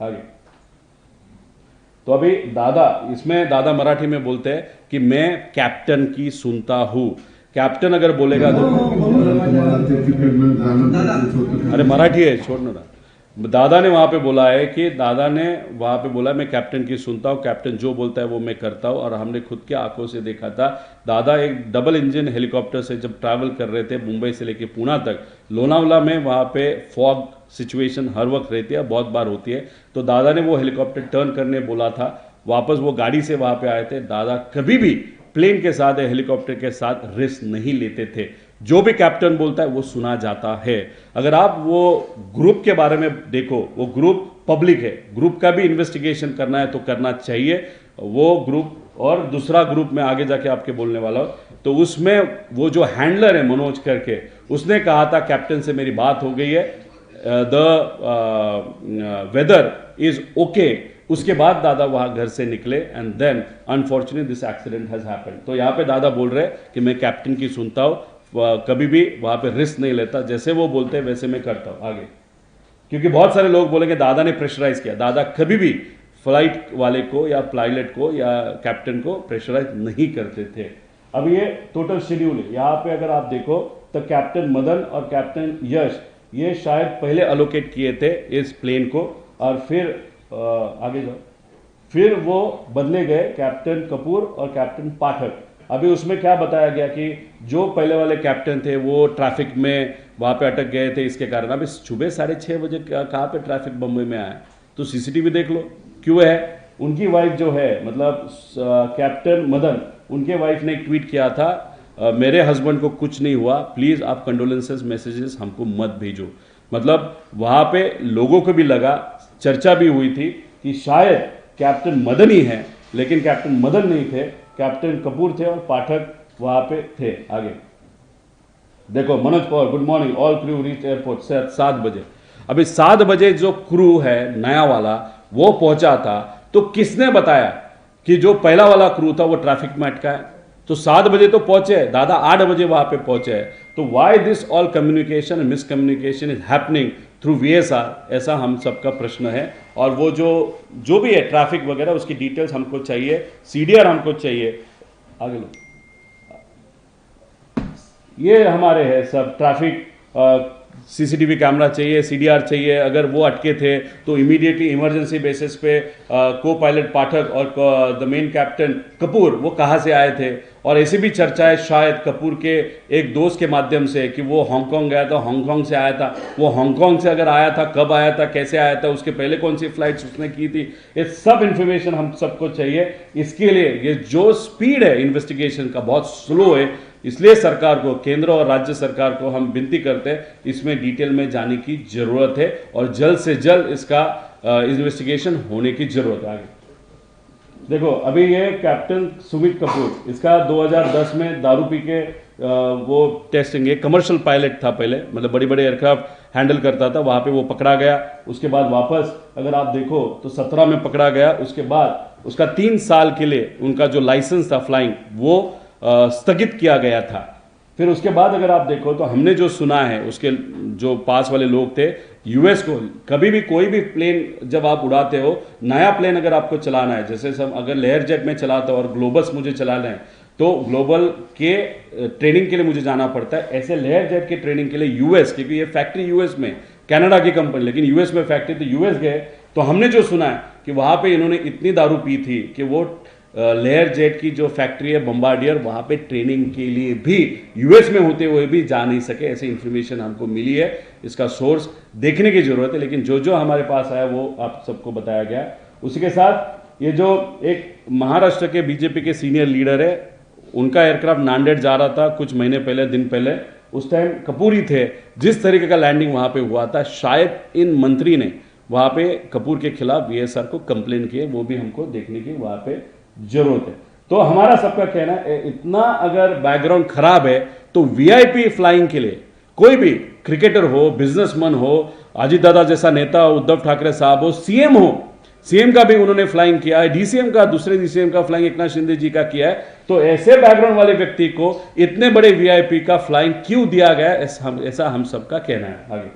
आगे तो अभी दादा, इसमें दादा मराठी में बोलते हैं कि मैं कैप्टन की सुनता हूं। कैप्टन अगर बोलेगा तो अरे मराठी है, छोड़ना ना। दादा ने वहाँ पे बोला है कि दादा ने वहाँ पे बोला मैं कैप्टन की सुनता हूँ, कैप्टन जो बोलता है वो मैं करता हूँ। और हमने खुद के आंखों से देखा था, दादा एक डबल इंजन हेलीकॉप्टर से जब ट्रैवल कर रहे थे मुंबई से लेके पुणे तक, लोनावला में वहाँ पे फॉग सिचुएशन हर वक्त रहती है, बहुत बार होती है। तो दादा ने वो हेलीकॉप्टर टर्न करने बोला था, वापस वो गाड़ी से वहाँ पे आए थे। दादा कभी भी प्लेन के साथ या हेलीकॉप्टर के साथ रिस्क नहीं लेते थे। जो भी कैप्टन बोलता है वो सुना जाता है। अगर आप वो ग्रुप के बारे में देखो, वो ग्रुप पब्लिक है, ग्रुप का भी इन्वेस्टिगेशन करना है तो करना चाहिए वो ग्रुप। और दूसरा ग्रुप में आगे जाके आपके बोलने वाला हो, तो उसमें वो जो हैंडलर है मनोज करके, उसने कहा था कैप्टन से मेरी बात हो गई है, द वेदर इज ओके। उसके बाद दादा वहां घर से निकले, and then unfortunately this accident has happened. तो यहाँ पे दादा बोल रहे हैं कि मैं कैप्टन की सुनता हूँ, कभी भी वहां पे रिस्क नहीं लेता, जैसे वो बोलते हैं वैसे मैं करता हूं। आगे क्योंकि बहुत सारे लोग बोलेंगे दादा ने प्रेशराइज किया, दादा कभी भी फ्लाइट वाले को या पायलट को या कैप्टन को प्रेशराइज नहीं करते थे। अब ये टोटल शेड्यूल है, यहाँ पे अगर आप देखो तो कैप्टन मदन और कैप्टन यश ये शायद पहले अलोकेट किए थे इस प्लेन को, और फिर आगे जाओ, फिर वो बदले गए कैप्टन कपूर और कैप्टन पाठक। अभी उसमें क्या बताया गया कि जो पहले वाले कैप्टन थे वो ट्रैफिक में वहाँ पे अटक गए थे, इसके कारण। अभी सुबह 6:30 बजे कहाँ पे ट्रैफिक बम्बई में आया, तो सीसीटीवी देख लो क्यों है। उनकी वाइफ जो है, मतलब कैप्टन मदन, उनके वाइफ ने एक ट्वीट किया था, मेरे हस्बैंड को कुछ नहीं हुआ, प्लीज़ आप कंडोलेंसेस मैसेजेस हमको मत भेजो। मतलब वहाँ पे लोगों को भी लगा, चर्चा भी हुई थी कि शायद कैप्टन मदन ही है, लेकिन कैप्टन मदन नहीं थे, कैप्टन कपूर थे और पाठक वहां पे थे। आगे देखो, Manoj Pawar, good morning, all crew reach airport 7 बजे। अभी 7 बजे जो क्रू है नया वाला वो पहुंचा था, तो किसने बताया कि जो पहला वाला क्रू था वो ट्रैफिक में अटका है? तो 7 बजे तो पहुंचे, दादा 8 बजे वहां पे पहुंचे। तो why this all communication miscommunication is happening through VSR, ऐसा हम सबका प्रश्न है। और वो जो भी है ट्रैफिक वगैरह उसकी डिटेल्स हमको चाहिए, सीडीआर हमको चाहिए। आगे लो, ये हमारे है सब ट्रैफिक, सीसीटीवी कैमरा चाहिए, सीडीआर चाहिए। अगर वो अटके थे तो इमीडिएटली इमरजेंसी बेसिस पे को पायलट पाठक और द मेन कैप्टन कपूर वो कहाँ से आए थे। और ऐसी भी चर्चा है शायद कपूर के एक दोस्त के माध्यम से कि वो हांगकांग गया था, हांगकांग से आया था। वो हांगकांग से अगर आया था, कब आया था, कैसे आया था, उसके पहले कौन सी फ्लाइट्स उसने की थी, ये सब इंफॉर्मेशन हम सबको चाहिए। इसके लिए ये जो स्पीड है इन्वेस्टिगेशन का बहुत स्लो है, इसलिए सरकार को, केंद्र और राज्य सरकार को हम विनती करते हैं इसमें डिटेल में जाने की जरूरत है और जल्द से जल्द इसका इन्वेस्टिगेशन होने की जरूरत है। आगे देखो, अभी ये कैप्टन सुमित कपूर, इसका 2010 में दारू पी के वो टेस्टिंग, एक कमर्शियल पायलट था पहले, मतलब बड़ी बड़े एयरक्राफ्ट हैंडल करता था, वहां पे वो पकड़ा गया। उसके बाद वापस अगर आप देखो तो 17 में पकड़ा गया। उसके बाद उसका 3 साल के लिए उनका जो लाइसेंस था फ्लाइंग वो स्थगित किया गया था। फिर उसके बाद अगर आप देखो तो हमने जो सुना है, उसके जो पास वाले लोग थे, यूएस को कभी भी कोई भी प्लेन जब आप उड़ाते हो, नया प्लेन अगर आपको चलाना है, जैसे सब अगर लेयर जेट में चलाता हो और ग्लोबस मुझे चलाना है तो ग्लोबल के ट्रेनिंग के लिए मुझे जाना पड़ता है। ऐसे लेयर जेट के ट्रेनिंग के लिए यूएस, क्योंकि ये फैक्ट्री यूएस में, कनाडा की कंपनी लेकिन यूएस में फैक्ट्री, तो यूएस गए तो हमने जो सुना है कि वहां पे इन्होंने इतनी दारू पी थी कि वो लेयर जेट की जो फैक्ट्री है बम्बार्डियर, वहां पे ट्रेनिंग के लिए भी यूएस में होते हुए भी जा नहीं सके। ऐसी इंफॉर्मेशन हमको मिली है, इसका सोर्स देखने की जरूरत है, लेकिन जो हमारे पास आया वो आप सबको बताया गया। उसी के साथ ये जो एक महाराष्ट्र के बीजेपी के सीनियर लीडर है, उनका एयरक्राफ्ट नांदेड़ जा रहा था कुछ महीने पहले, दिन पहले, उस टाइम कपूर ही थे। जिस तरीके का लैंडिंग वहां पे हुआ था, शायद इन मंत्री ने वहां पे कपूर के खिलाफ वीएसआर को कंप्लेन किए, वो भी हमको देखने की वहां पे जरूरत है। तो हमारा सबका कहना है, इतना अगर बैकग्राउंड खराब है तो वीआईपी फ्लाइंग के लिए कोई भी क्रिकेटर हो, बिजनेसमैन हो, अजीत दादा जैसा नेता, उद्धव ठाकरे साहब हो, सीएम हो, सीएम का भी उन्होंने फ्लाइंग किया है, डीसीएम का, दूसरे डीसीएम का फ्लाइंग एकनाथ शिंदे जी का किया है। तो ऐसे बैकग्राउंड वाले व्यक्ति को इतने बड़े वीआईपी का फ्लाइंग क्यों दिया गया, ऐसा हम सबका कहना है। आगे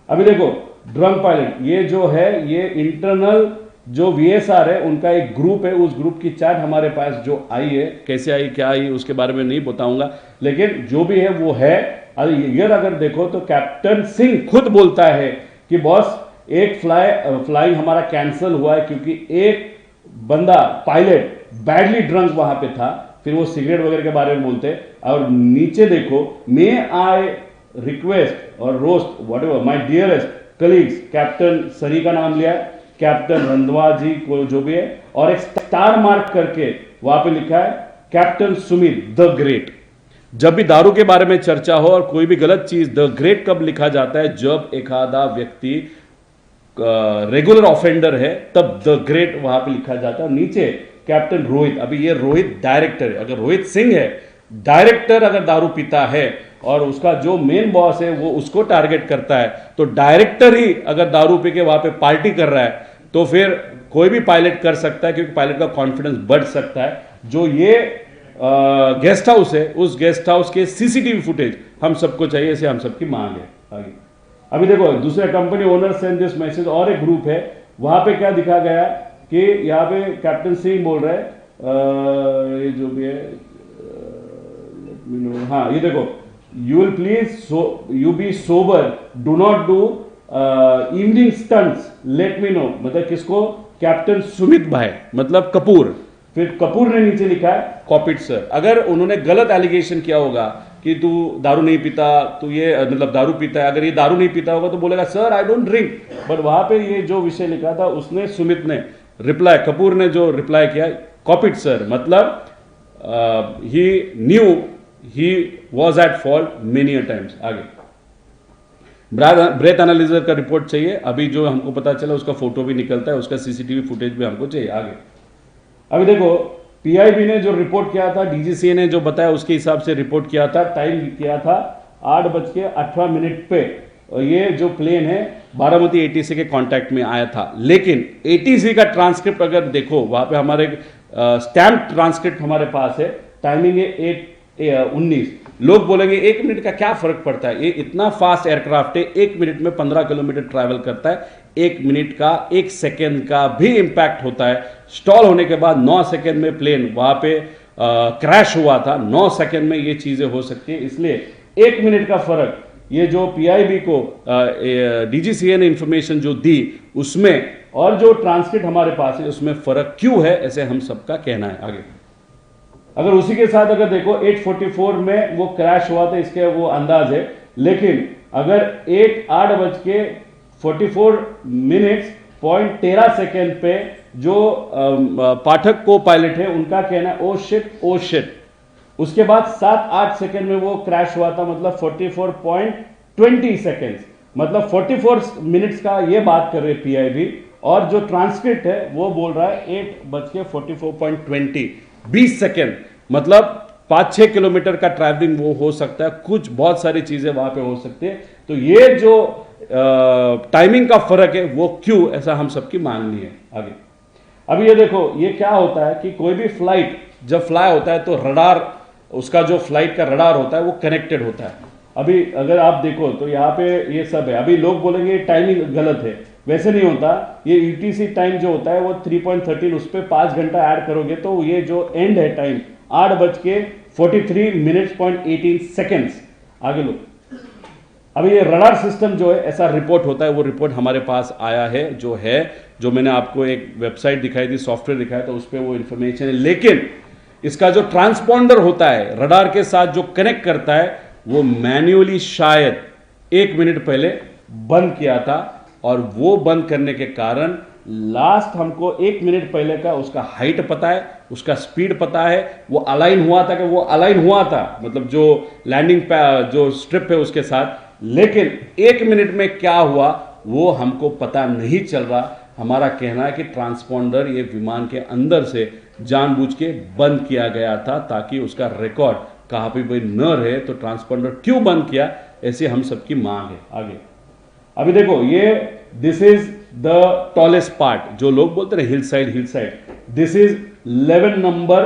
अभी देखो, ड्रम पायलट, ये जो है ये इंटरनल जो वीएसआर है उनका एक ग्रुप है, उस ग्रुप की चैट हमारे पास जो आई है, कैसे आई, क्या आई, उसके बारे में नहीं बताऊंगा, लेकिन जो भी है वो है। अगर देखो तो कैप्टन सिंह खुद बोलता है कि बॉस एक फ्लाइंग हमारा कैंसिल हुआ है क्योंकि एक बंदा पायलट बैडली ड्रंक वहां पे था। फिर वो सिगरेट वगैरह के बारे में बोलते। और नीचे देखो, मे आई रिक्वेस्ट और roast what ever my dearest colleagues, captain Sunny का नाम लिया, कैप्टन रंधवा जी को जो भी है, और एक स्टार मार्क करके वहां पे लिखा है कैप्टन सुमित द ग्रेट। जब भी दारू के बारे में चर्चा हो और कोई भी गलत चीज, द ग्रेट कब लिखा जाता है, जब एक आधा व्यक्ति रेगुलर ऑफेंडर है तब द ग्रेट वहां पे लिखा जाता है। नीचे कैप्टन रोहित, अभी ये रोहित डायरेक्टर है, अगर रोहित सिंह है डायरेक्टर, अगर दारू पीता है और उसका जो मेन बॉस है वो उसको टारगेट करता है, तो डायरेक्टर ही अगर दारू पी के वहां पे पार्टी कर रहा है तो फिर कोई भी पायलट कर सकता है, क्योंकि पायलट का कॉन्फिडेंस बढ़ सकता है। जो ये गेस्ट हाउस है, उस गेस्ट हाउस के सीसीटीवी फुटेज हम सबको चाहिए, इसे हम सबकी मांग है। आगे अभी देखो, दूसरे company owner send this message, और एक ग्रुप है, वहां पे क्या दिखा गया कि यहाँ पे कैप्टन सिंह बोल रहे हैं, ये जो भी है, हाँ ये देखो, you will please you be sober, do not do evening stunts, let me know. मतलब किसको? कैप्टन सुमित भाई, मतलब कपूर। फिर कपूर ने नीचे लिखा है कॉपीड सर। अगर उन्होंने गलत एलिगेशन किया होगा कि तू दारू नहीं पीता, तू ये मतलब दारू पीता है, अगर ये दारू नहीं पीता होगा तो बोलेगा sir I don't drink, but वहां पे ये जो विषय लिखा था उसने सुमित ने रिप्लाई, कपूर ने जो रिप्लाई किया कॉपीड सर, मतलब he knew he was at fault many a times. आगे ब्रेथ एनालिसिस का रिपोर्ट चाहिए, अभी जो हमको पता चला उसका फोटो भी निकलता है, उसका सीसीटीवी फुटेज भी हमको चाहिए। आगे अभी देखो, पीआईबी ने जो रिपोर्ट किया था, डीजीसीए ने जो बताया उसके हिसाब से रिपोर्ट किया था, टाइम किया था 8:18 पे। और ये जो प्लेन है बारामती एटीसी के कांटेक्ट में आया था, लेकिन एटीसी का ट्रांसक्रिप्ट अगर देखो, वहां पे हमारे स्टैम्प ट्रांसक्रिप्ट हमारे पास है, टाइमिंग है 8:19, लोग बोलेंगे 1 मिनट का क्या फर्क पड़ता है, ये इतना फास्ट एयरक्राफ्ट है, 1 मिनट में 15 किलोमीटर ट्रैवल करता है, 1 मिनट का 1 सेकेंड का भी इंपैक्ट होता है। स्टॉल होने के बाद 9 सेकेंड में प्लेन वहां पे क्रैश हुआ था, 9 सेकेंड में ये चीजें हो सकती है। इसलिए 1 मिनट का फर्क, ये जो पीआईबी को डीजीसीए ने इंफॉर्मेशन जो दी उसमें और जो ट्रांसक्रिप्ट हमारे पास है उसमें फर्क क्यों है, ऐसे हम सबका कहना है। आगे अगर उसी के साथ अगर देखो 8:44 में वो क्रैश हुआ था, इसके वो अंदाज है, लेकिन अगर 8:44 पे जो पाठक को पायलट है उनका कहना है ओ शिट। उसके बाद 7-8 सेकेंड में वो क्रैश हुआ था, मतलब 44.20 सेकेंड्स, मतलब 44 मिनट्स का ये बात कर रहे पीआईबी। और जो ट्रांसक्रिप्ट है वो बोल रहा है 8:44.20, 20 सेकेंड, मतलब 5-6 किलोमीटर का ट्रैवलिंग वो हो सकता है, कुछ बहुत सारी चीजें वहां पे हो सकती है। तो ये जो टाइमिंग का फर्क है वो क्यों, ऐसा हम सबकी मांगनी है। आगे अभी ये देखो, ये क्या होता है कि कोई भी फ्लाइट जब फ्लाई होता है तो रडार, उसका जो फ्लाइट का रडार होता है वो कनेक्टेड होता है। अभी अगर आप देखो तो यहाँ पे ये सब है। अभी लोग बोलेंगे टाइमिंग गलत है, वैसे नहीं होता। ये यूटीसी टाइम जो होता है वो 3.13, उस पर 5 घंटा ऐड करोगे तो ये जो एंड है टाइम 8:43 आगे लो। अभी ये रडार सिस्टम जो है ऐसा रिपोर्ट होता है, वो रिपोर्ट हमारे पास आया है, जो मैंने आपको एक वेबसाइट दिखाई थी, सॉफ्टवेयर दिखाया था, उस पर वो इंफॉर्मेशन है। लेकिन इसका जो ट्रांसपॉन्डर होता है रडार के साथ जो कनेक्ट करता है, वो मैन्युअली शायद 1 मिनट पहले बंद किया था, और वो बंद करने के कारण लास्ट हमको 1 मिनट पहले का उसका हाइट पता है, उसका स्पीड पता है, वो अलाइन हुआ था कि वो अलाइन हुआ था, मतलब जो लैंडिंग जो स्ट्रिप है उसके साथ। लेकिन 1 मिनट में क्या हुआ वो हमको पता नहीं चल रहा। हमारा कहना है कि ट्रांसपॉन्डर ये विमान के अंदर से जानबूझ के बंद किया गया था, ताकि उसका रिकॉर्ड कहाँ पे भी न रहे। तो ट्रांसपॉन्डर क्यों बंद किया, ऐसी हम सबकी मांग है। आगे अभी देखो, ये this is the tallest part, जो लोग बोलते हैं hill side, this is 11 number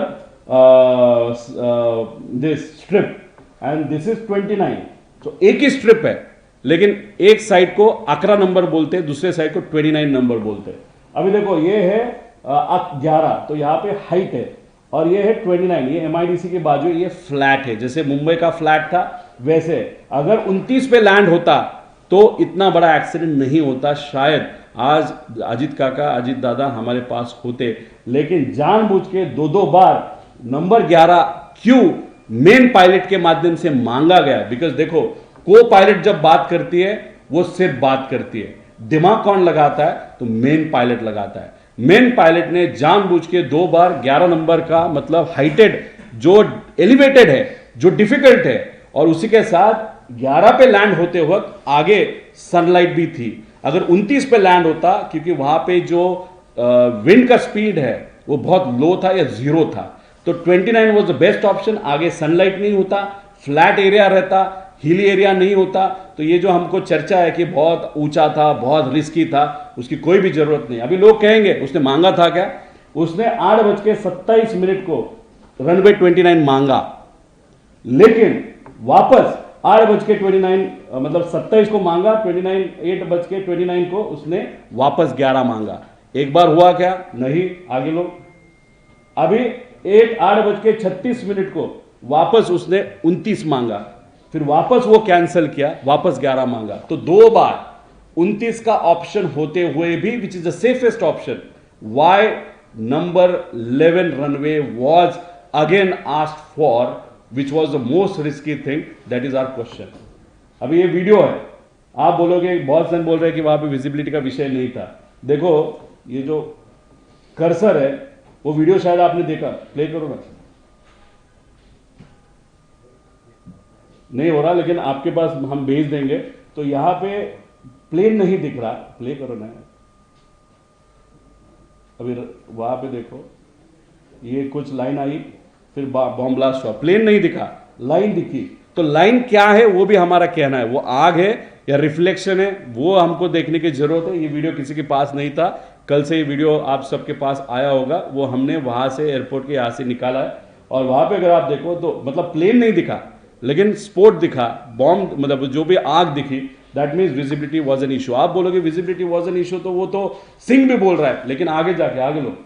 this strip and this is 29। तो एक ही स्ट्रिप है, लेकिन एक साइड को 11 नंबर बोलते हैं, दूसरे साइड को 29 नंबर बोलते हैं। अभी देखो, ये है 11, तो यहां पे हाइट है, और ये है 29, ये एमआईडीसी के बाजू, ये फ्लैट है, जैसे मुंबई का फ्लैट था वैसे। अगर 29 पे लैंड होता तो इतना बड़ा एक्सीडेंट नहीं होता, शायद आज अजीत काका, अजीत दादा हमारे पास होते। लेकिन जानबूझ के 2 बार नंबर 11 क्यों मेन पायलट के माध्यम से मांगा गया? बिकॉज देखो, को पायलट जब बात करती है वो सिर्फ बात करती है, दिमाग कौन लगाता है? तो मेन पायलट लगाता है। मेन पायलट ने जानबूझ के 2 बार 11 नंबर का, मतलब हाइटेड, जो एलिवेटेड है, जो डिफिकल्ट है, और उसी के साथ 11 पे लैंड होते वक्त आगे सनलाइट भी थी। अगर 29 पे लैंड होता, क्योंकि वहां पे जो विंड का स्पीड है वो बहुत लो था या 0 था, तो 29 वॉज द बेस्ट ऑप्शन। आगे सनलाइट नहीं होता, फ्लैट एरिया रहता, हिली एरिया नहीं होता। तो ये जो हमको चर्चा है कि बहुत ऊंचा था, बहुत रिस्की था, उसकी कोई भी जरूरत नहीं। अभी लोग कहेंगे उसने मांगा था क्या? उसने 8:27 को रनवे 29 मांगा, लेकिन वापस 8:29, मतलब 27 को मांगा, 8:29 को उसने वापस 11 मांगा। एक बार हुआ क्या? नहीं। आगे लोग, अभी 8:36 को वापस उसने 29 मांगा, फिर वापस वो कैंसिल किया, वापस 11 मांगा। तो 2 बार 29 का ऑप्शन होते हुए भी, which is the safest option, why number 11 runway was again asked for, which was the most risky thing? That is our question. अभी ये वीडियो है, आप बोलोगे, बहुत जन बोल रहे हैं कि वहां पे विजिबिलिटी का विषय नहीं था। देखो, ये जो कर्सर है वो वीडियो शायद आपने देखा, प्ले करो ना, नहीं हो रहा, लेकिन आपके पास हम भेज देंगे। तो यहां पे प्लेन नहीं दिख रहा, प्ले करो ना। अभी वहां पे देखो, ये कुछ लाइन आई, फिर बॉम्ब ब्लास्ट हुआ, प्लेन नहीं दिखा, लाइन दिखी। तो लाइन क्या है वो भी हमारा कहना है, वो आग है या रिफ्लेक्शन है, वो हमको देखने की जरूरत है। ये वीडियो किसी के पास नहीं था, कल से ये वीडियो आप सबके पास आया होगा, वो हमने वहां से एयरपोर्ट के यहां से निकाला है। और वहां पे अगर आप देखो तो मतलब प्लेन नहीं दिखा, लेकिन स्पोर्ट दिखा, बॉम्ब मतलब जो भी आग दिखी, that means visibility was an issue. आप बोलोगे विजिबिलिटी वॉज एन इशू, तो वो तो सिंह भी बोल रहा है, लेकिन आगे जाके आगे लो,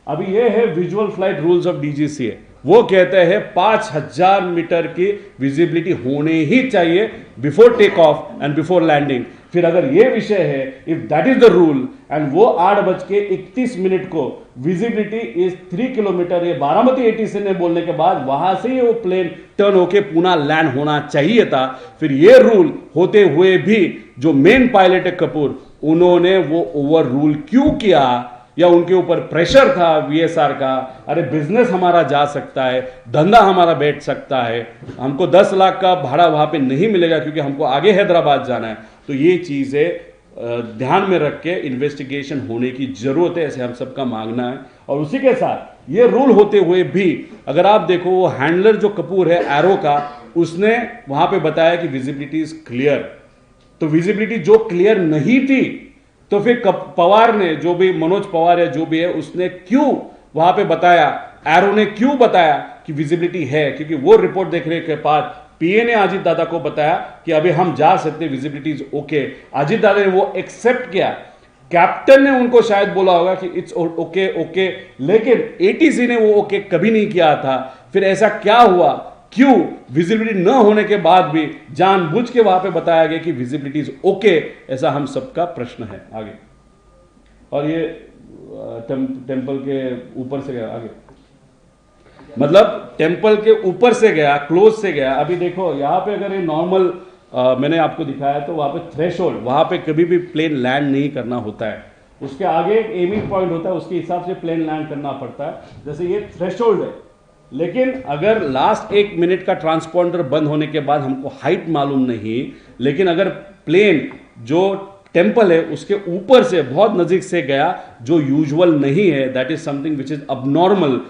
अभी ये है visual flight rules of DGCA. वो कहते हैं 5000 मीटर की विजिबिलिटी होने ही चाहिए before take off and before landing. फिर अगर ये विषय है, if that is the rule, and वो 8:31 को विजिबिलिटी इज 3 किलोमीटर, ये बारामती एटीसी ने बोलने के बाद वहां से ही वो प्लेन टर्न होके पुणे लैंड होना चाहिए था। फिर ये रूल होते हुए भी जो मेन पायलट है कपूर, उन्होंने वो ओवर रूल क्यों किया, या उनके ऊपर प्रेशर था वीएसआर का, अरे बिजनेस हमारा जा सकता है, धंधा हमारा बैठ सकता है, हमको 10 लाख का भाड़ा वहां पे नहीं मिलेगा क्योंकि हमको आगे हैदराबाद जाना है। तो ये चीजें ध्यान में रख के इन्वेस्टिगेशन होने की जरूरत है, ऐसे हम सबका मांगना है। और उसी के साथ ये रूल होते हुए भी अगर आप देखो, वो हैंडलर जो कपूर है एरो का, उसने वहां पे बताया कि विजिबिलिटी इज क्लियर। तो विजिबिलिटी जो क्लियर नहीं थी, तो फिर पवार ने, जो भी मनोज पवार है जो भी है, उसने क्यों वहां पे बताया, एरो ने क्यों बताया कि विजिबिलिटी है? क्योंकि वो रिपोर्ट देखने के बाद पीए ने अजीत दादा को बताया कि अभी हम जा सकते, विजिबिलिटी इज ओके। अजीत दादा ने वो एक्सेप्ट किया। कैप्टन ने उनको शायद बोला होगा कि इट्स ओके ओके, लेकिन एटीसी ने वो ओके कभी नहीं किया था। फिर ऐसा क्या हुआ, क्यों विजिबिलिटी न होने के बाद भी जानबूझ के वहां पे बताया गया कि विजिबिलिटी इज ओके? ऐसा हम सबका प्रश्न है। आगे, और ये टेंपल के ऊपर से गया आगे, मतलब टेंपल के ऊपर से गया, क्लोज से गया। अभी देखो यहां पे अगर ये नॉर्मल मैंने आपको दिखाया, तो वहां पे थ्रेशोल्ड, वहां पे कभी भी प्लेन लैंड नहीं करना होता है, उसके आगे एक एमिंग पॉइंट होता है, उसके हिसाब से प्लेन लैंड करना पड़ता है। जैसे ये थ्रेशोल्ड है, लेकिन अगर लास्ट 1 मिनट का ट्रांसपॉन्डर बंद होने के बाद हमको हाइट मालूम नहीं, लेकिन अगर प्लेन जो टेंपल है उसके ऊपर से बहुत नजीक से गया, जो यूजुअल नहीं है, that is something which is abnormal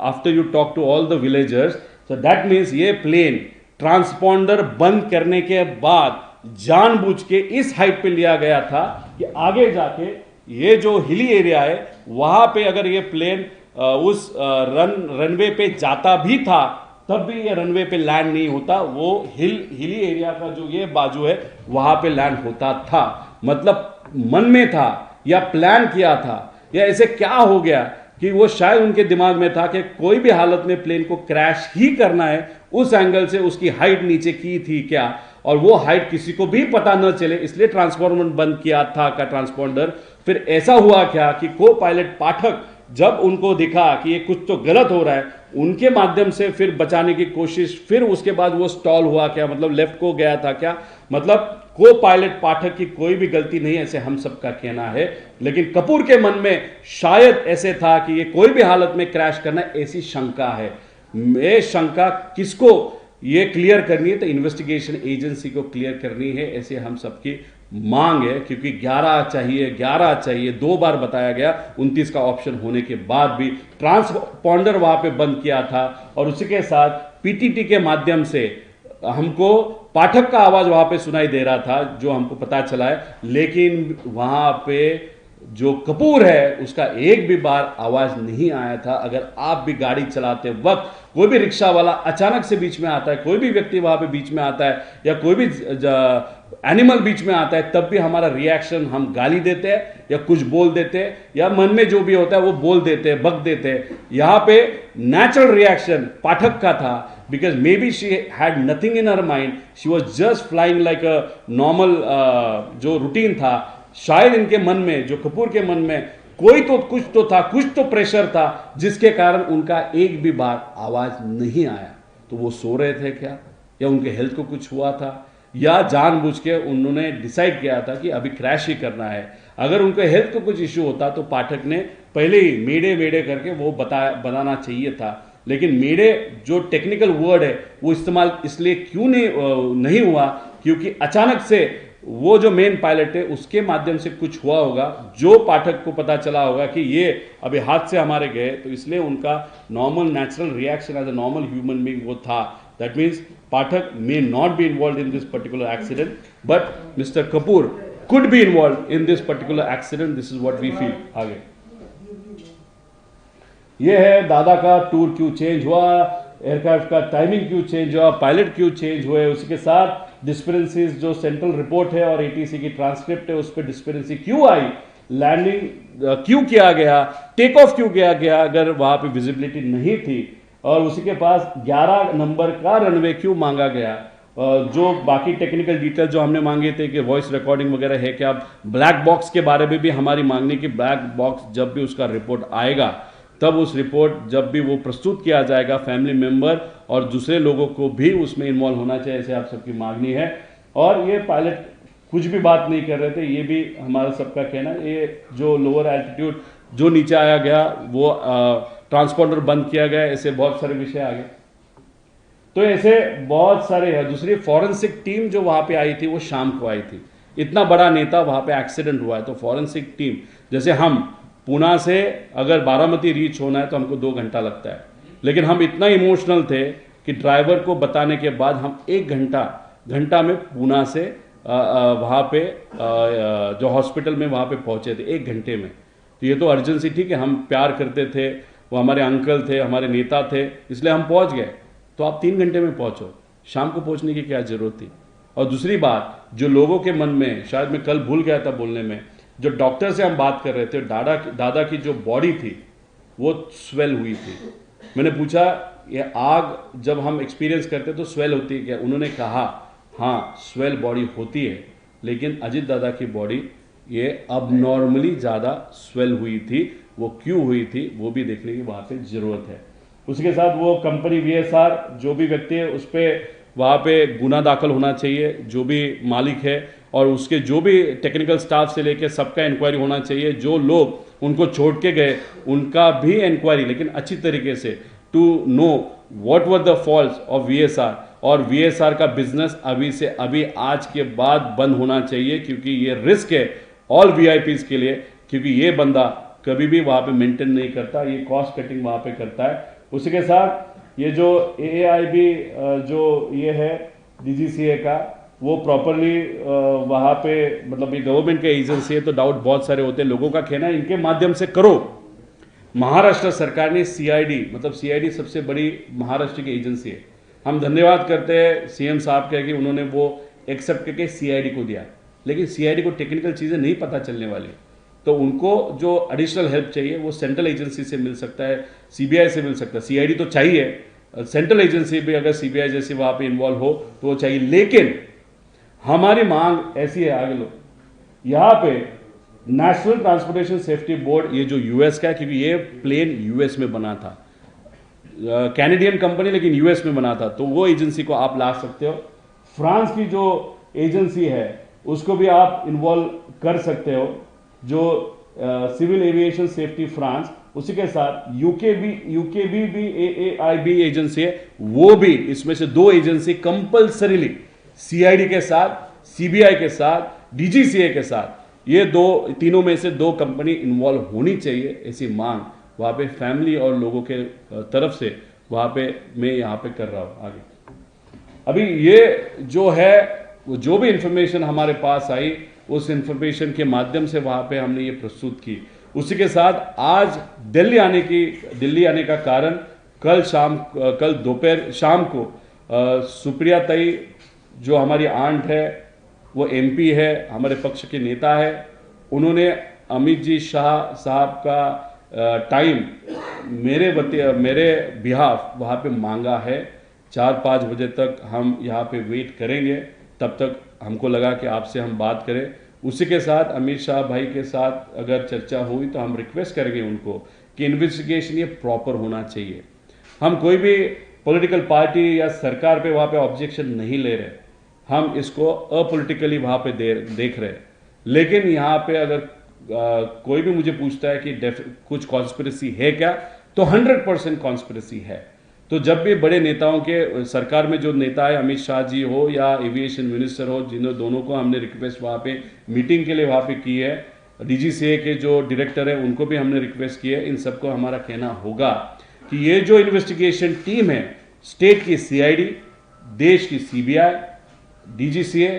after you talk to all the villagers. So that means ये प्लेन ट्रांसपॉन्डर बंद करने के बाद जानबूझ के इस हाइट पे लिया गया था कि आगे जाके ये जो हिली एरिया है वहां पे अगर ये प्लेन उस रनवे पे जाता भी था, तब भी ये रनवे पे लैंड नहीं होता, वो हिली एरिया का जो ये बाजू है वहां पे लैंड होता था। मतलब मन में था या प्लान किया था, या ऐसे क्या हो गया कि वो शायद उनके दिमाग में था कि कोई भी हालत में प्लेन को क्रैश ही करना है, उस एंगल से उसकी हाइट नीचे की थी क्या, और वो हाइट किसी को भी पता न चले, इसलिए ट्रांसफॉर्मर बंद किया था का ट्रांसपॉन्डर। फिर ऐसा हुआ क्या कि को पायलट पाठक जब उनको दिखा कि ये कुछ तो गलत हो रहा है, उनके माध्यम से फिर बचाने की कोशिश, फिर उसके बाद वो स्टॉल हुआ क्या, मतलब लेफ्ट को गया था क्या, मतलब को पायलट पाठक की कोई भी गलती नहीं, ऐसे हम सबका कहना है। लेकिन कपूर के मन में शायद ऐसे था कि ये कोई भी हालत में क्रैश करना, ऐसी शंका है। ये शंका किसको ये क्लियर करनी है? तो इन्वेस्टिगेशन एजेंसी को क्लियर करनी है, ऐसे हम सबकी मांग है। क्योंकि 11 चाहिए 2 बार बताया गया, 29 का ऑप्शन होने के बाद भी ट्रांसपॉन्डर वहां पे बंद किया था, और उसी के साथ पीटीटी के माध्यम से हमको पाठक का आवाज वहां पे सुनाई दे रहा था, जो हमको पता चला है। लेकिन वहां पे जो कपूर है उसका एक भी बार आवाज नहीं आया था। अगर आप भी गाड़ी चलाते वक्त कोई भी रिक्शा वाला अचानक से बीच में आता है, कोई भी व्यक्ति वहां पे बीच में आता है, या कोई भी एनिमल बीच में आता है, तब भी हमारा रिएक्शन, हम गाली देते हैं या कुछ बोल देते हैं, या मन में जो भी होता है वो बोल देते हैं, बक देते हैं। यहां पे नेचुरल रिएक्शन पाठक का था, because may be she had nothing in her mind, she was just flying like a normal जो रूटीन था। शायद इनके मन में, जो कपूर के मन में कोई तो कुछ तो था, कुछ तो प्रेशर था, जिसके कारण उनका एक भी बार आवाज नहीं आया। तो वो सो रहे थे क्या, या उनके हेल्थ को कुछ हुआ था, या जानबूझ के उन्होंने डिसाइड किया था कि अभी क्रैश ही करना है? अगर उनके हेल्थ को कुछ इश्यू होता तो पाठक ने पहले ही मेडे करके वो बनाना चाहिए था। लेकिन मेडे जो टेक्निकल वर्ड है वो इस्तेमाल इसलिए क्यों नहीं हुआ, क्योंकि अचानक से वो जो मेन पायलट है उसके माध्यम से कुछ हुआ होगा, जो पाठक को पता चला होगा कि ये अभी हाथ से हमारे गए, तो इसलिए उनका normal natural reaction as a normal human being वो था। That means Pathak may not be involved in this particular accident, but Mr. Kapoor could be involved in this particular accident. This is what we feel. आगे ये है दादा का tour क्यों change हुआ, aircraft का टाइमिंग क्यों चेंज हुआ, पायलट क्यों चेंज हुए, उसी के साथ डिस्पेरेंसीज जो सेंट्रल रिपोर्ट है और एटीसी की ट्रांसक्रिप्ट है उस पर डिस्पेरेंसी क्यों आई, लैंडिंग क्यों किया गया, टेक ऑफ क्यों किया गया अगर वहां पे विजिबिलिटी नहीं थी, और उसी के पास 11 नंबर का रनवे क्यों मांगा गया, जो बाकी टेक्निकल डिटेल जो हमने मांगे थे कि वॉइस रिकॉर्डिंग वगैरह है क्या, ब्लैक बॉक्स के बारे में भी हमारी मांगनी कि ब्लैक बॉक्स जब भी उसका रिपोर्ट आएगा तब उस रिपोर्ट जब भी वो प्रस्तुत किया जाएगा फैमिली मेंबर और दूसरे लोगों को भी उसमें इन्वॉल्व होना चाहिए, ऐसे आप सबकी मांगनी है। और ये पायलट कुछ भी बात नहीं कर रहे थे, ये भी हमारा सबका कहना, ये जो लोअर एल्टीट्यूड जो नीचे आया गया वो ट्रांसपोंडर बंद किया गया, ऐसे बहुत सारे विषय आ गए। तो ऐसे बहुत सारे है। दूसरी फॉरेंसिक टीम जो वहां पे आई थी वो शाम को आई थी, इतना बड़ा नेता वहां पे एक्सीडेंट हुआ है तो फॉरेंसिक टीम, जैसे हम पूना से अगर बारामती रीच होना है तो हमको 2 घंटा लगता है, लेकिन हम इतना इमोशनल थे कि ड्राइवर को बताने के बाद हम 1 घंटा में पूना से वहाँ पे जो हॉस्पिटल में वहाँ पे पहुँचे थे 1 घंटे में। तो ये तो अर्जेंसी थी कि हम प्यार करते थे, वो हमारे अंकल थे, हमारे नेता थे, इसलिए हम पहुँच गए। तो आप 3 घंटे में पहुँचो, शाम को पहुँचने की क्या ज़रूरत थी। और दूसरी बात जो लोगों के मन में, शायद मैं कल भूल गया था बोलने में, जो डॉक्टर से हम बात कर रहे थे, दादा की जो बॉडी थी वो स्वेल हुई थी। मैंने पूछा ये आग जब हम एक्सपीरियंस करते तो स्वेल होती है क्या, उन्होंने कहा हाँ स्वेल बॉडी होती है, लेकिन अजीत दादा की बॉडी ये अब नॉर्मली ज़्यादा स्वेल हुई थी। वो क्यों हुई थी वो भी देखने की वहाँ पे ज़रूरत है। उसके साथ वो कंपनी VSR जो भी व्यक्ति है उस पर वहाँ पे गुना दाखिल होना चाहिए, जो भी मालिक है और उसके जो भी टेक्निकल स्टाफ से लेकर सबका इंक्वायरी होना चाहिए। जो लोग उनको छोड़ के गए उनका भी इंक्वायरी, लेकिन अच्छी तरीके से, to know what were the faults of VSR। और VSR का बिजनेस अभी से अभी आज के बाद बंद होना चाहिए, क्योंकि ये रिस्क है ऑल VIPs के लिए, क्योंकि ये बंदा कभी भी वहाँ पे मेंटेन नहीं करता, ये कॉस्ट कटिंग वहाँ पे करता है। उसी के साथ ये जो AAIB जो ये है DGCA का, वो प्रॉपरली वहाँ पे, मतलब ये गवर्नमेंट के एजेंसी है तो डाउट बहुत सारे होते हैं, लोगों का कहना है इनके माध्यम से करो। महाराष्ट्र सरकार ने CID, मतलब CID सबसे बड़ी महाराष्ट्र की एजेंसी है, हम धन्यवाद करते हैं CM साहब का कि उन्होंने वो एक्सेप्ट करके CID को दिया, लेकिन CID को टेक्निकल चीज़ें नहीं पता चलने वाली, तो उनको जो एडिशनल हेल्प चाहिए वो सेंट्रल एजेंसी से मिल सकता है, CBI से मिल सकता है। CID तो चाहिए, सेंट्रल एजेंसी भी अगर CBI जैसे वहाँ पे इन्वॉल्व हो तो वो चाहिए। लेकिन हमारी मांग ऐसी है, आगे लो, यहाँ पे नेशनल ट्रांसपोर्टेशन सेफ्टी बोर्ड, ये जो US का है, क्योंकि ये प्लेन US में बना था, कैनेडियन कंपनी लेकिन US में बना था, तो वो एजेंसी को आप ला सकते हो। फ्रांस की जो एजेंसी है उसको भी आप इन्वॉल्व कर सकते हो, जो सिविल एविएशन सेफ्टी फ्रांस। उसी के साथ यूके भी AAIB एजेंसी है, वो भी, इसमें से 2 एजेंसी कंपल्सरीली CID के साथ, CBI के साथ, DGCA के साथ, ये तीनों में से 2 कंपनी इन्वॉल्व होनी चाहिए, ऐसी मांग वहाँ पे फैमिली और लोगों के तरफ से वहाँ पे मैं यहाँ पे कर रहा हूँ। आगे अभी ये जो है, जो भी इंफॉर्मेशन हमारे पास आई उस इंफॉर्मेशन के माध्यम से वहाँ पे हमने ये प्रस्तुत की। उसी के साथ आज दिल्ली आने का कारण, कल दोपहर शाम को सुप्रिया ताई जो हमारी आंट है, वो MP है, हमारे पक्ष के नेता है, उन्होंने अमित जी शाह साहब का टाइम मेरे बिहाफ वहाँ पे मांगा है। 4-5 बजे तक हम यहाँ पे वेट करेंगे, तब तक हमको लगा कि आपसे हम बात करें। उसी के साथ अमित शाह भाई के साथ अगर चर्चा हुई तो हम रिक्वेस्ट करेंगे उनको कि इन्वेस्टिगेशन ये प्रॉपर होना चाहिए। हम कोई भी पॉलिटिकल पार्टी या सरकार पे वहाँ पे ऑब्जेक्शन नहीं ले रहे, हम इसको अपोलिटिकली वहाँ पे देख रहे। लेकिन यहाँ पे अगर कोई भी मुझे पूछता है कि कुछ कॉन्स्पिरेसी है क्या, तो 100% कॉन्स्पिरेसी है। तो जब भी बड़े नेताओं के, सरकार में जो नेता है, अमित शाह जी हो या एविएशन मिनिस्टर हो, जिन्होंने दोनों को हमने रिक्वेस्ट वहाँ पे मीटिंग के लिए वहाँ पे की है, DGCA के जो डायरेक्टर है उनको भी हमने रिक्वेस्ट की है। इन सबको हमारा कहना होगा कि ये जो इन्वेस्टिगेशन टीम है, स्टेट की CID, देश की CBI, DGCA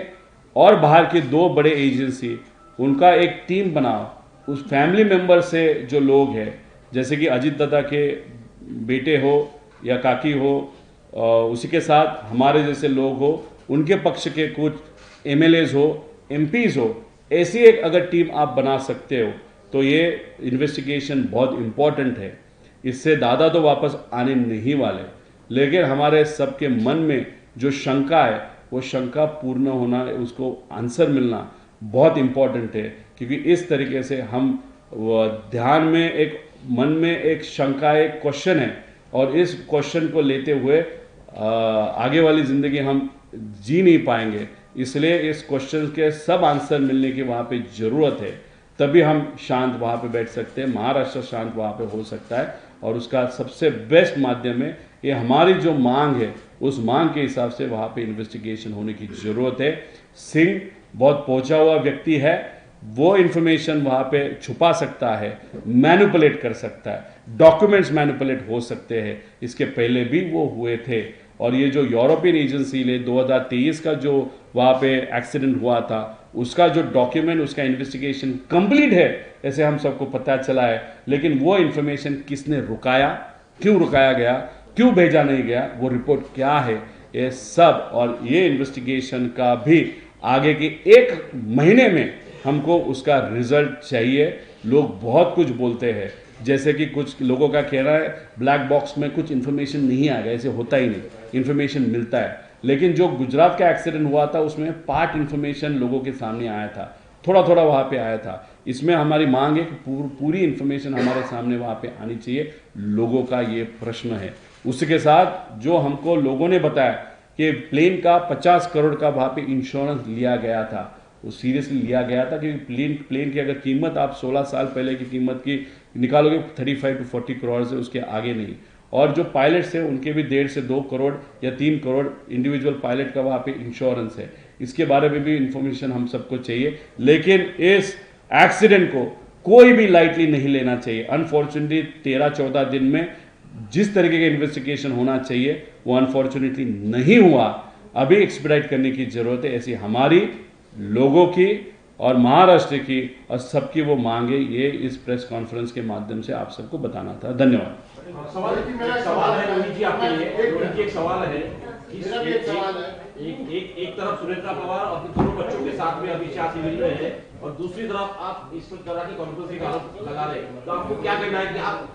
और बाहर के 2 बड़े एजेंसी, उनका एक टीम बनाओ। उस फैमिली मेंबर से जो लोग हैं, जैसे कि अजीत दादा के बेटे हो या काकी हो उसी के साथ हमारे जैसे लोग हो, उनके पक्ष के कुछ MLAs हो, MPs हो, ऐसी एक अगर टीम आप बना सकते हो तो ये इन्वेस्टिगेशन बहुत इम्पॉर्टेंट है। इससे दादा तो वापस आने नहीं वाले, लेकिन हमारे सबके मन में जो शंका है वो शंका पूर्ण होना, उसको आंसर मिलना बहुत इम्पॉर्टेंट है। क्योंकि इस तरीके से हम ध्यान में एक मन में एक शंका, एक क्वेश्चन है, और इस क्वेश्चन को लेते हुए आगे वाली ज़िंदगी हम जी नहीं पाएंगे। इसलिए इस क्वेश्चन के सब आंसर मिलने की वहाँ पे ज़रूरत है, तभी हम शांत वहाँ पे बैठ सकते हैं, महाराष्ट्र शांत वहाँ पे हो सकता है। और उसका सबसे बेस्ट माध्यम है ये हमारी जो मांग है, उस मांग के हिसाब से वहाँ पे इन्वेस्टिगेशन होने की ज़रूरत है। सिंह बहुत पहुँचा हुआ व्यक्ति है, वो इन्फॉर्मेशन वहाँ पे छुपा सकता है, मैनिपुलेट कर सकता है, डॉक्यूमेंट्स मैनिपुलेट हो सकते हैं। इसके पहले भी वो हुए थे। और ये जो यूरोपियन एजेंसी ने 2023 का जो वहाँ पे एक्सीडेंट हुआ था, उसका जो डॉक्यूमेंट, उसका इन्वेस्टिगेशन कंप्लीट है ऐसे हम सबको पता चला है। लेकिन वो इन्फॉर्मेशन किसने रुकाया, क्यों रुकाया गया, क्यों भेजा नहीं गया, वो रिपोर्ट क्या है, ये सब, और ये इन्वेस्टिगेशन का भी आगे के 1 महीने में हमको उसका रिजल्ट चाहिए। लोग बहुत कुछ बोलते हैं, जैसे कि कुछ लोगों का कहना है ब्लैक बॉक्स में कुछ इन्फॉर्मेशन नहीं आएगा, ऐसे होता ही नहीं, इन्फॉर्मेशन मिलता है। लेकिन जो गुजरात का एक्सीडेंट हुआ था उसमें पार्ट इन्फॉर्मेशन लोगों के सामने आया था, थोड़ा थोड़ा वहाँ पे आया था। इसमें हमारी मांग है कि पूरी इन्फॉर्मेशन हमारे सामने वहाँ पे आनी चाहिए। लोगों का ये प्रश्न है। उसके साथ जो हमको लोगों ने बताया कि प्लेन का 50 करोड़ का वहाँ पे इंश्योरेंस लिया गया था, वो सीरियसली लिया गया था। क्योंकि प्लेन की अगर कीमत आप 16 साल पहले की कीमत की निकालोगे 35 to 40 करोड़ से उसके आगे नहीं। और जो पायलट्स हैं उनके भी 1.5 से 2 करोड़ या 3 करोड़ इंडिविजुअल पायलट का वहाँ पे इंश्योरेंस है। इसके बारे में भी इंफॉर्मेशन हम सबको चाहिए। लेकिन इस एक्सीडेंट को कोई भी लाइटली नहीं लेना चाहिए। अनफॉर्चुनेटली 13-14 दिन में जिस तरीके का इन्वेस्टिगेशन होना चाहिए वो अनफॉर्चुनेटली नहीं हुआ। अभी एक्सपेडाइट करने की जरूरत है, ऐसी हमारी, लोगों की और महाराष्ट्र की और सबकी वो मांगे। ये इस प्रेस कॉन्फ्रेंस के माध्यम से आप सबको बताना था। धन्यवाद। सवाल है रोहित जी आपके लिए। रोहित जी एक सवाल है कि एक तरफ सुनेत्रा पवार और दोनों बच्चों के साथ में अभी शादी मिल रहे हैं, और दूसरी तरफ आप इस तरह की कॉन्फ्रेंस का आरोप लगा रहे हैं, तो आपको क्या कहना है कि आप?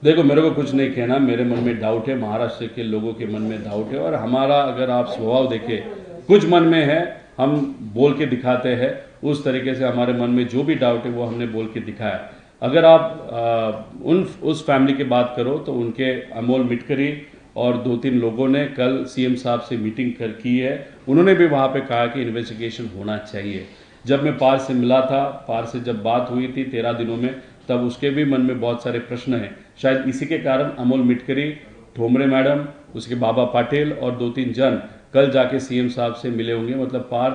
देखो, मेरे को कुछ नहीं कहना, मेरे मन में डाउट है, महाराष्ट्र के लोगों के मन में डाउट है, और हमारा अगर आप स्वभाव देखें, कुछ मन में है हम बोल के दिखाते हैं। उस तरीके से हमारे मन में जो भी डाउट है वो हमने बोल के दिखाया। अगर आप उस फैमिली की बात करो तो उनके अमोल मिटकरी और 2-3 लोगों ने कल सीएम साहब से मीटिंग की है। उन्होंने भी वहाँ पे कहा कि इन्वेस्टिगेशन होना चाहिए। जब मैं पार से मिला था, पार से जब बात हुई थी 13 दिनों में, तब उसके भी मन में बहुत सारे प्रश्न हैं। शायद इसी के कारण अमोल मिटकरी, ठोमरे मैडम, उसके बाबा पाटिल और 2-3 जन कल जाके सीएम साहब से मिले होंगे। मतलब पार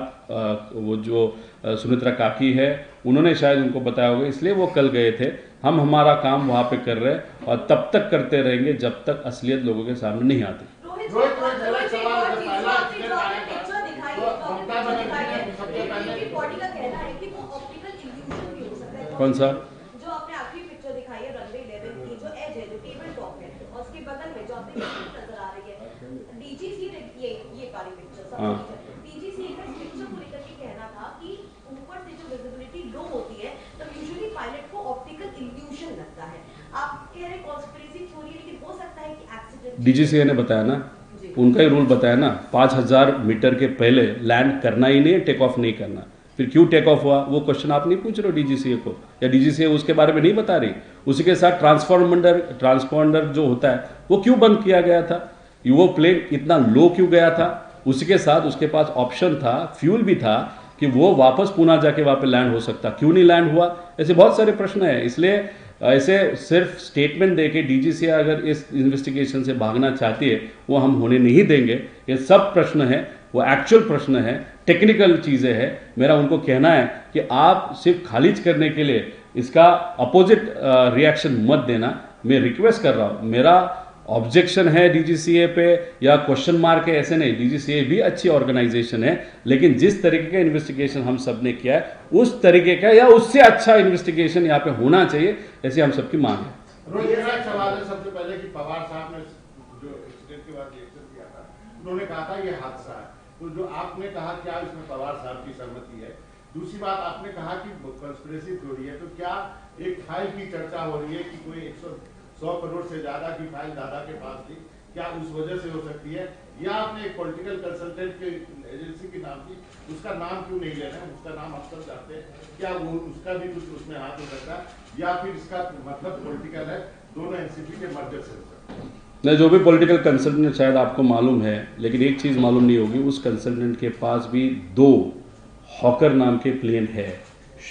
वो जो सुनेत्रा काकी है उन्होंने शायद उनको बताया होगा, इसलिए वो कल गए थे। हम हमारा काम वहाँ पे कर रहे हैं और तब तक करते रहेंगे जब तक असलियत लोगों के सामने नहीं आती। कौन सा? जो आपने आखिरी पिक्चर दिखाई है रनवे 11 की, जो एज है, जो टेबल टॉप है, और उसके बगल में जो आपने नजर आ रही है डीजीसी, ये वाली पिक्चर, डीजीसी का इस पिक्चर को लेकर के कहना था कि ऊपर से जो विजिबिलिटी लो होती है तो यूजुअली पायलट को ऑप्टिकल इल्यूजन लगता है। आप कह रहे कॉन्स्पिरेसी थ्योरी, लेकिन हो सकता है कि एक्सीडेंट। डीजीसी ने बताया ना, उनका ही रूल बताया ना, 5000 मीटर के पहले लैंड करना ही नहीं है, टेक ऑफ नहीं करना। फिर क्यों टेक ऑफ हुआ वो क्वेश्चन आप नहीं पूछ रहे हो डीजीसीए को, या डीजीसीए उसके बारे में नहीं बता रही। उसी के साथ ट्रांसपॉन्डर जो होता है वो क्यों बंद किया गया था, वो प्लेन इतना लो क्यों गया था। उसी के साथ उसके पास ऑप्शन था, फ्यूल भी था कि वो वापस पुणे जाके वहाँ पे लैंड हो सकता, क्यों नहीं लैंड हुआ। ऐसे बहुत सारे प्रश्न हैं। इसलिए ऐसे सिर्फ स्टेटमेंट दे के डीजीसी अगर इस इन्वेस्टिगेशन से भागना चाहती है वो हम होने नहीं देंगे। ये सब प्रश्न है, वो एक्चुअल प्रश्न है, टेक्निकल चीज़ें हैं। मेरा उनको कहना है कि आप सिर्फ खारिज करने के लिए इसका अपोजिट रिएक्शन मत देना। मैं रिक्वेस्ट कर रहा हूँ, मेरा ऑब्जेक्शन है डीजीसीए पे या क्वेश्चन मार्क है, ऐसे नहीं। डीजीसीए भी अच्छी ऑर्गेनाइजेशन है, लेकिन जिस तरीके का इन्वेस्टिगेशन हम सब ने किया है उस तरीके का या उससे अच्छा इन्वेस्टिगेशन यहाँ पे होना चाहिए, ऐसी हम सबकी मांग है। रोहित, सवाल है सबसे पहले कि पवार साहब ने जो एक्सीडेंट के बाद रिएक्शन दिया था, उन्होंने कहा था ये हादसा है। तो जो आपने कहा क्या इसमें पवार साहब की सहमति है? दूसरी बात आपने कहा कि कंस्पिरेसी थ्योरी है, तो क्या एक फाइल की चर्चा हो रही है कि कोई 100 करोड़ से ज्यादा की फाइल दादा के पास थी, क्या उस वजह से हो सकती है? या आपने एक पॉलिटिकल कंसल्टेंट के एजेंसी की नाम की, उसका नाम क्यों नहीं लेना है? उसका नाम आप सब जानते हैं, क्या वो उसका भी कुछ उसमें हाथ हो सकता है, या फिर इसका मतलब पॉलिटिकल है, दोनों एनसीपी के मर्जर से हो सकता है? नहीं, जो भी पॉलिटिकल कंसल्टेंट शायद आपको मालूम है, लेकिन एक चीज़ मालूम नहीं होगी, उस कंसल्टेंट के पास भी 2 हॉकर नाम के प्लेन है।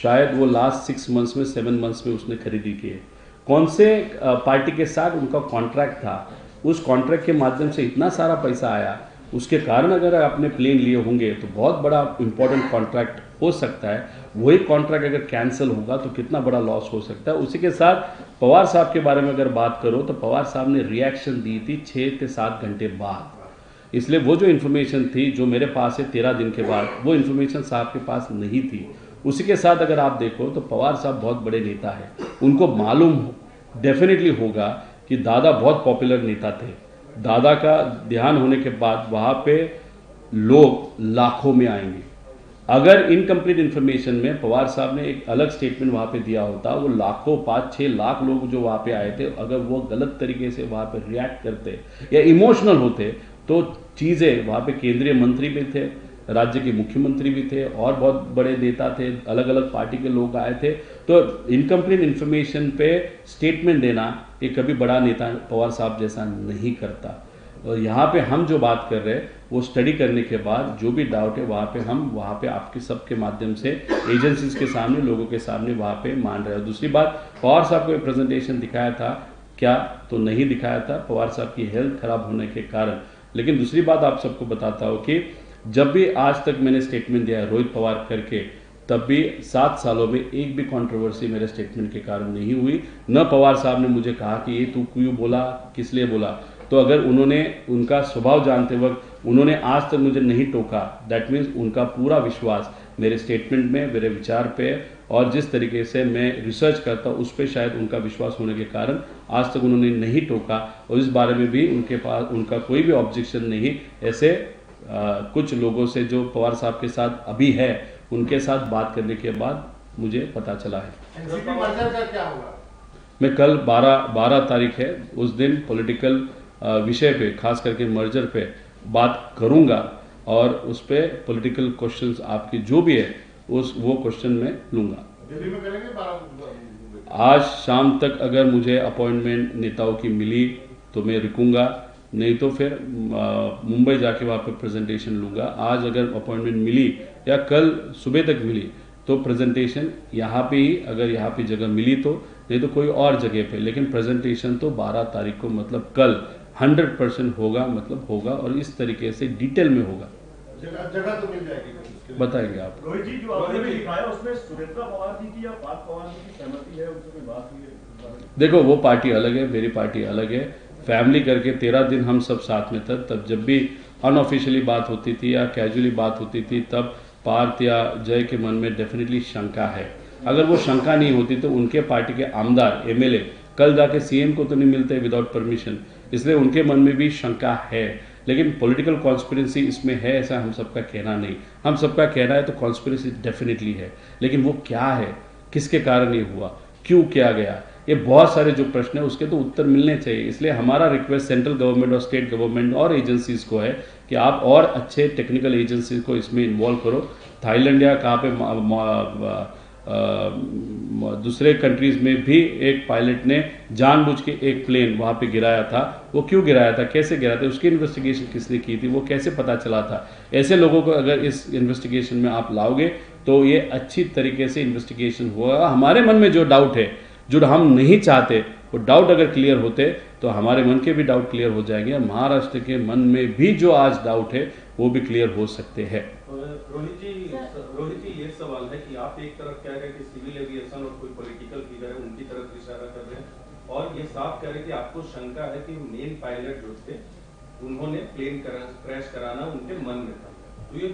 शायद वो लास्ट 6 मंथ्स में 7 मंथ्स में उसने खरीदी की है। कौन से पार्टी के साथ उनका कॉन्ट्रैक्ट था, उस कॉन्ट्रैक्ट के माध्यम से इतना सारा पैसा आया, उसके कारण अगर आपने प्लेन लिए होंगे तो बहुत बड़ा इंपॉर्टेंट कॉन्ट्रैक्ट हो सकता है। वही कॉन्ट्रैक्ट अगर कैंसिल होगा तो कितना बड़ा लॉस हो सकता है। उसी के साथ पवार साहब के बारे में अगर बात करो तो पवार साहब ने रिएक्शन दी थी 6 से 7 घंटे बाद, इसलिए वो जो इन्फॉर्मेशन थी जो मेरे पास है 13 दिन के बाद, वो इन्फॉर्मेशन साहब के पास नहीं थी। उसी के साथ अगर आप देखो तो पवार साहब बहुत बड़े नेता है, उनको मालूम डेफिनेटली होगा कि दादा बहुत पॉपुलर नेता थे। दादा का ध्यान होने के बाद वहाँ पे लोग लाखों में आएंगे। अगर इनकम्प्लीट इन्फॉर्मेशन में पवार साहब ने एक अलग स्टेटमेंट वहाँ पे दिया होता, वो लाखों 5-6 लाख लोग जो वहाँ पे आए थे, अगर वो गलत तरीके से वहाँ पे रिएक्ट करते या इमोशनल होते तो चीज़ें वहाँ पे केंद्रीय मंत्री भी थे, राज्य के मुख्यमंत्री भी थे और बहुत बड़े नेता थे, अलग अलग पार्टी के लोग आए थे। तो इनकम्प्लीट इन्फॉर्मेशन पे स्टेटमेंट देना ये कभी बड़ा नेता पवार साहब जैसा नहीं करता। और यहाँ पे हम जो बात कर रहे हैं वो स्टडी करने के बाद जो भी डाउट है वहाँ पे आपके सबके माध्यम से एजेंसीज के सामने, लोगों के सामने वहाँ पे मान रहे हैं। दूसरी बात, पवार साहब को प्रेजेंटेशन दिखाया था क्या? तो नहीं दिखाया था, पवार साहब की हेल्थ खराब होने के कारण। लेकिन दूसरी बात आप सबको बताता हूँ कि जब भी आज तक मैंने स्टेटमेंट दिया है रोहित पवार करके, तब भी 7 सालों में एक भी कंट्रोवर्सी मेरे स्टेटमेंट के कारण नहीं हुई। न पवार साहब ने मुझे कहा कि ये तू क्यों बोला, किस लिए बोला। तो अगर उन्होंने उनका स्वभाव जानते वक्त उन्होंने आज तक मुझे नहीं टोका, दैट मीन्स उनका पूरा विश्वास मेरे स्टेटमेंट में, मेरे विचार पे और जिस तरीके से मैं रिसर्च करता हूँ उस पर शायद उनका विश्वास होने के कारण आज तक उन्होंने नहीं टोका। और इस बारे में भी उनके पास उनका कोई भी ऑब्जेक्शन नहीं। ऐसे कुछ लोगों से जो पवार साहब के साथ अभी है, उनके साथ बात करने के बाद मुझे पता चला है। एनसीपी मर्जर का क्या होगा? मैं कल 12 तारीख है, उस दिन पॉलिटिकल विषय पे, खास करके मर्जर पे बात करूंगा और उस पे पॉलिटिकल क्वेश्चंस आपकी जो भी है वो क्वेश्चन मैं लूंगा। दिल्ली में करेंगे 12? आज शाम तक अगर मुझे अपॉइंटमेंट नेताओं की मिली तो मैं रुकूंगा, नहीं तो फिर मुंबई जाके वहाँ पे प्रेजेंटेशन लूँगा। आज अगर अपॉइंटमेंट मिली या कल सुबह तक मिली तो प्रेजेंटेशन यहाँ पे ही, अगर यहाँ पे जगह मिली तो, नहीं तो कोई और जगह पे। लेकिन प्रेजेंटेशन तो 12 तारीख को मतलब कल 100% होगा, मतलब होगा और इस तरीके से डिटेल में होगा। जगह तो मिल जाएगी, बताएंगे आप। रोहित जी, जो आपने भी दिखाया उसमें सुरेंद्र पवार जी की या पार्थ पवार जी की सहमति है, उनसे कोई बात हुई है? देखो, वो पार्टी अलग है, मेरी पार्टी अलग है। फैमिली करके 13 दिन हम सब साथ में थे, तब जब भी अनऑफिशियली बात होती थी या कैजुअली बात होती थी तब पार्थ या जय के मन में डेफिनेटली शंका है। अगर वो शंका नहीं होती तो उनके पार्टी के आमदार एमएलए कल जाके सीएम को तो नहीं मिलते विदाउट परमिशन, इसलिए उनके मन में भी शंका है। लेकिन पॉलिटिकल कॉन्स्पिरेसी इसमें है ऐसा हम सबका कहना नहीं। हम सबका कहना है तो कॉन्स्पिरेसी डेफिनेटली है, लेकिन वो क्या है, किसके कारण ये हुआ, क्यों किया गया, ये बहुत सारे जो प्रश्न है उसके तो उत्तर मिलने चाहिए। इसलिए हमारा रिक्वेस्ट सेंट्रल गवर्नमेंट और स्टेट गवर्नमेंट और एजेंसीज को है कि आप और अच्छे टेक्निकल एजेंसीज को इसमें इन्वॉल्व करो। थाईलैंड या कहाँ पे दूसरे कंट्रीज में भी एक पायलट ने जानबूझ के एक प्लेन वहाँ पे गिराया था। वो क्यों गिराया था, कैसे गिराया था, उसकी इन्वेस्टिगेशन किसने की थी, वो कैसे पता चला था। ऐसे लोगों को अगर इस इन्वेस्टिगेशन में आप लाओगे तो ये अच्छी तरीके से इन्वेस्टिगेशन होगा। हमारे मन में जो डाउट है, जो हम नहीं चाहते, वो डाउट अगर क्लियर होते तो हमारे मन के भी डाउट क्लियर हो जाएंगे। महाराष्ट्र के मन में भी जो आज डाउट है वो भी क्लियर हो सकते हैं। रोहित जी ये सवाल है कि आप एक तरफ कह रहे हैं कि सिविल एविएशन और कोई पॉलिटिकल फिगर है उनकी तरफ इशारा कर रहे हैं और ये साफ कह रहे हैं कि आपको शंका है कि मेन पायलट जो थे उन्होंने प्लेन क्रैश कराना उनके मन में था। तो ये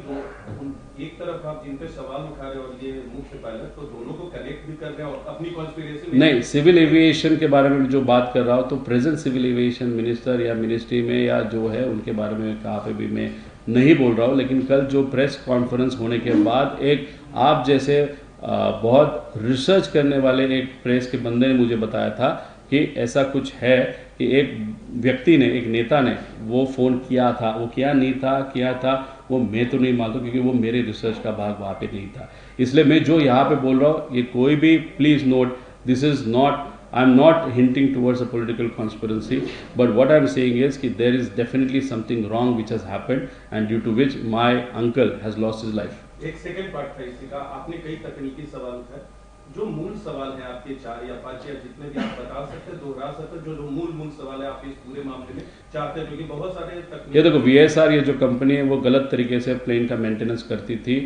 एक तरफ आप जिन पे सवाल उठा रहे हो और ये मुख्य पायलट, तो दोनों को कनेक्ट भी कर रहे हैं और अपनी कॉन्स्पिरेसी नहीं, सिविल एविएशन के बारे में जो बात कर रहा हूँ तो प्रेजेंट सिविल एविएशन मिनिस्टर या मिनिस्ट्री में या जो है उनके बारे में कहाँ पे भी मैं नहीं बोल रहा हूँ, लेकिन कल जो प्रेस कॉन्फ्रेंस होने के बाद एक आप जैसे बहुत रिसर्च करने वाले एक प्रेस के बंदे ने मुझे बताया था कि ऐसा कुछ है कि एक व्यक्ति ने, एक नेता ने वो फ़ोन किया था, वो क्या नहीं था, किया था वो मैं तो नहीं मानता क्योंकि वो मेरे रिसर्च का भाग वहाँ पे नहीं था। इसलिए मैं जो यहाँ पे बोल रहा हूँ, ये कोई भी please note, this is not, I am not hinting towards a political conspiracy, but what I am saying is कि there is definitely something wrong which has happened and due to which my uncle has lost his life. एक second part था इसी का, आपने कई तकनीकी सवाल उठाए, जो मूल सवाल है आपके 4 या 5 या जितने भी आप बता सकते हैं, दोहरा सकते हैं, जो मूल सवाल है आप इस पूरे मामले में चाहते हैं, क्योंकि बहुत सारे तकनीक। ये देखो VSR ये जो कंपनी है वो गलत तरीके से प्लेन का मेंटेनेंस करती थी,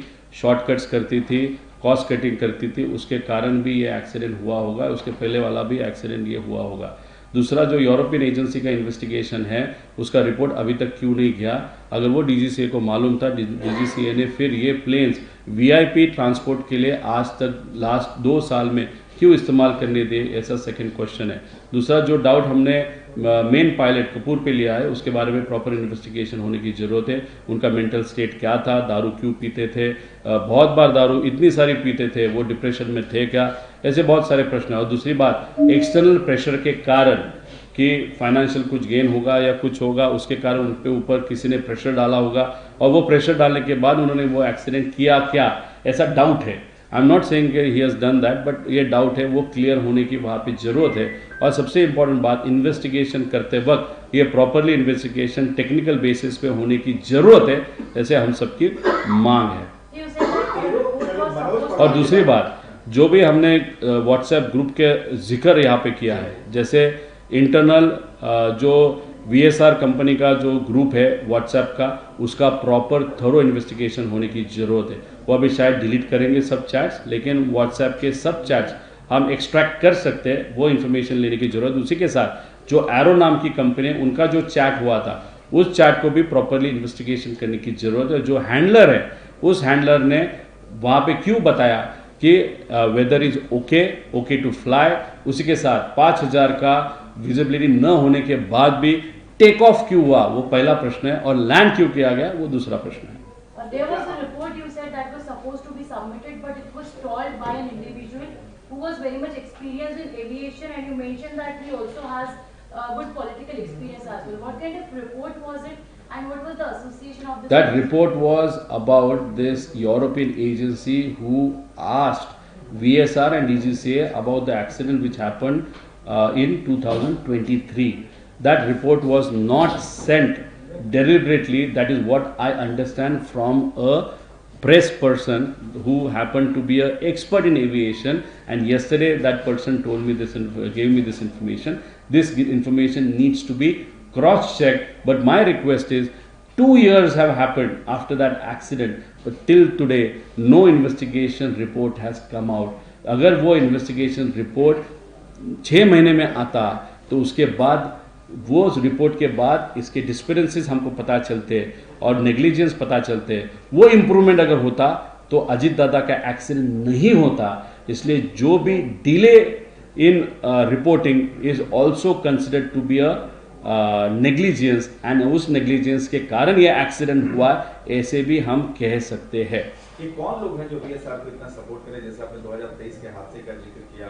शॉर्टकट्स करती थी, कॉस्ट कटिंग करती थी, उसके कारण भी ये एक्सीडेंट हुआ होगा, उसके पहले वाला भी एक्सीडेंट ये हुआ होगा। दूसरा जो यूरोपियन एजेंसी का इन्वेस्टिगेशन है उसका रिपोर्ट अभी तक क्यों नहीं गया, अगर वो DGCA को मालूम था, DGCA ने फिर ये प्लेन्स VIP ट्रांसपोर्ट के लिए आज तक लास्ट 2 साल में क्यों इस्तेमाल करने दिए, ऐसा सेकंड क्वेश्चन है। दूसरा जो डाउट हमने मेन पायलट कपूर पे लिया है उसके बारे में प्रॉपर इन्वेस्टिगेशन होने की ज़रूरत है। उनका मेंटल स्टेट क्या था, दारू क्यों पीते थे, बहुत बार दारू इतनी सारी पीते थे, वो डिप्रेशन में थे क्या, ऐसे बहुत सारे प्रश्न हैं। और दूसरी बात, एक्सटर्नल प्रेशर के कारण कि फाइनेंशियल कुछ गेन होगा या कुछ होगा, उसके कारण उन पे ऊपर किसी ने प्रेशर डाला होगा और वो प्रेशर डालने के बाद उन्होंने वो एक्सीडेंट किया क्या, ऐसा डाउट है। आई am not saying he has done that, but ये डाउट है, वो क्लियर होने की वहाँ पे ज़रूरत है। और सबसे इम्पॉर्टेंट बात, इन्वेस्टिगेशन करते वक्त ये प्रॉपरली इन्वेस्टिगेशन टेक्निकल बेसिस पे होने की ज़रूरत है, जैसे हम सबकी मांग है। और दूसरी बात, जो भी हमने व्हाट्सएप ग्रुप के जिक्र यहाँ पे किया है, जैसे इंटरनल जो VSR कंपनी का जो ग्रुप है व्हाट्सएप का, उसका प्रॉपर थोरो इन्वेस्टिगेशन होने की ज़रूरत है। वो अभी शायद डिलीट करेंगे सब चैट्स, लेकिन व्हाट्सएप के सब चैट्स हम एक्सट्रैक्ट कर सकते हैं, वो इन्फॉर्मेशन लेने की ज़रूरत। उसी के साथ जो एरो नाम की कंपनी है उनका जो चैट हुआ था उस चैट को भी प्रॉपरली इन्वेस्टिगेशन करने की ज़रूरत है। जो हैंडलर है उस हैंडलर ने वहाँ पे क्यों बताया कि weather is okay to fly, उसी के साथ 5000 का विजिबिलिटी न होने के बाद भी टेक ऑफ क्यों हुआ, वो पहला प्रश्न है, और लैंड क्यों किया गया वो दूसरा प्रश्न है। There was a report you said that was supposed to be submitted, but it was stalled by an individual who was very much experienced in aviation, and you mentioned that he also has good political experience as well. What kind of report was it, and what was the association of this? That report was about this European agency who asked VSR and DGCA about the accident which happened in 2023. That report was not sent deliberately. That is what I understand from a press person who happened to be an expert in aviation, and yesterday that person told me this, gave me this information. This information needs to be cross-checked, but my request is 2 years have happened after that accident, but till today no investigation report has come out. अगर वो investigation report 6 महीने में आता तो उसके बाद वो report के बाद इसके डिस्पेरेंसीज हमको पता चलते और नेग्लिजेंस पता चलते, वो इम्प्रूवमेंट अगर होता तो अजीत दादा का एक्सीडेंट नहीं होता। इसलिए जो भी delay in reporting is also considered to be a negligence, and उस नेग्लिजेंस के कारण ये एक्सीडेंट हुआ, ऐसे भी हम कह सकते हैं। कि कौन लोग हैं जो VSR को इतना सपोर्ट करें, जैसे आपने 2023 के हादसे का जिक्र किया,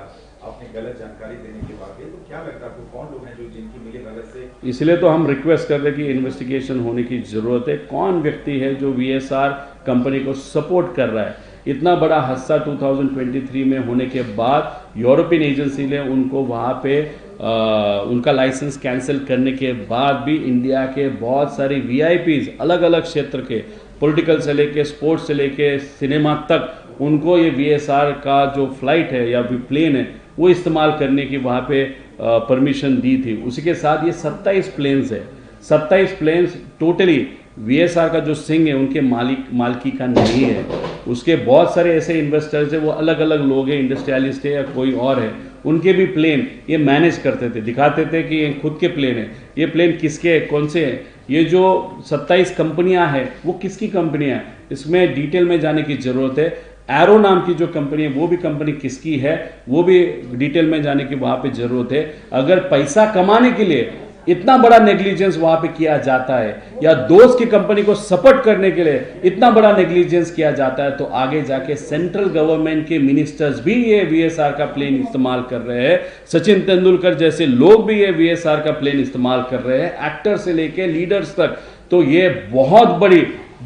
आपने गलत जानकारी देने के बाद, तो क्या लगता है आपको कौन लोग हैं जो जिनकी मिली भगत से? इसलिए तो हम रिक्वेस्ट कर रहे हैं कि इन्वेस्टिगेशन होने की ज़रूरत है। कौन व्यक्ति है जो VSR कंपनी को सपोर्ट कर रहा है? इतना बड़ा हादसा 2023 में होने के बाद यूरोपियन एजेंसी ने उनको वहाँ पे उनका लाइसेंस कैंसिल करने के बाद भी इंडिया के बहुत सारे VIPs अलग अलग क्षेत्र के, पॉलिटिकल से लेके स्पोर्ट्स से लेके सिनेमा तक, उनको ये VSR का जो फ्लाइट है या प्लेन है वो इस्तेमाल करने की वहाँ पे परमिशन दी थी। उसी के साथ ये 27 प्लेन्स है, 27 प्लेन्स टोटली VSR का जो सिंह है उनके मालिकी का नहीं है। उसके बहुत सारे ऐसे इन्वेस्टर्स है, वो अलग अलग लोग हैं, इंडस्ट्रियलिस्ट है या कोई और है, उनके भी प्लेन ये मैनेज करते थे, दिखाते थे कि ये खुद के प्लेन है, ये प्लेन किसके है, कौन से हैं, ये जो 27 कंपनियां हैं वो किसकी कंपनियां हैं, इसमें डिटेल में जाने की ज़रूरत है। एरो नाम की जो कंपनी है वो भी कंपनी किसकी है वो भी डिटेल में जाने की वहाँ पे ज़रूरत है। अगर पैसा कमाने के लिए इतना बड़ा नेग्लिजेंस वहाँ पे किया जाता है या दोस्त की कंपनी को सपोर्ट करने के लिए इतना बड़ा नेग्लिजेंस किया जाता है, तो आगे जाके सेंट्रल गवर्नमेंट के मिनिस्टर्स भी ये वीएसआर का प्लेन इस्तेमाल कर रहे हैं, सचिन तेंदुलकर जैसे लोग भी ये वीएसआर का प्लेन इस्तेमाल कर रहे हैं, एक्टर से लेके लीडर्स तक। तो ये बहुत बड़ी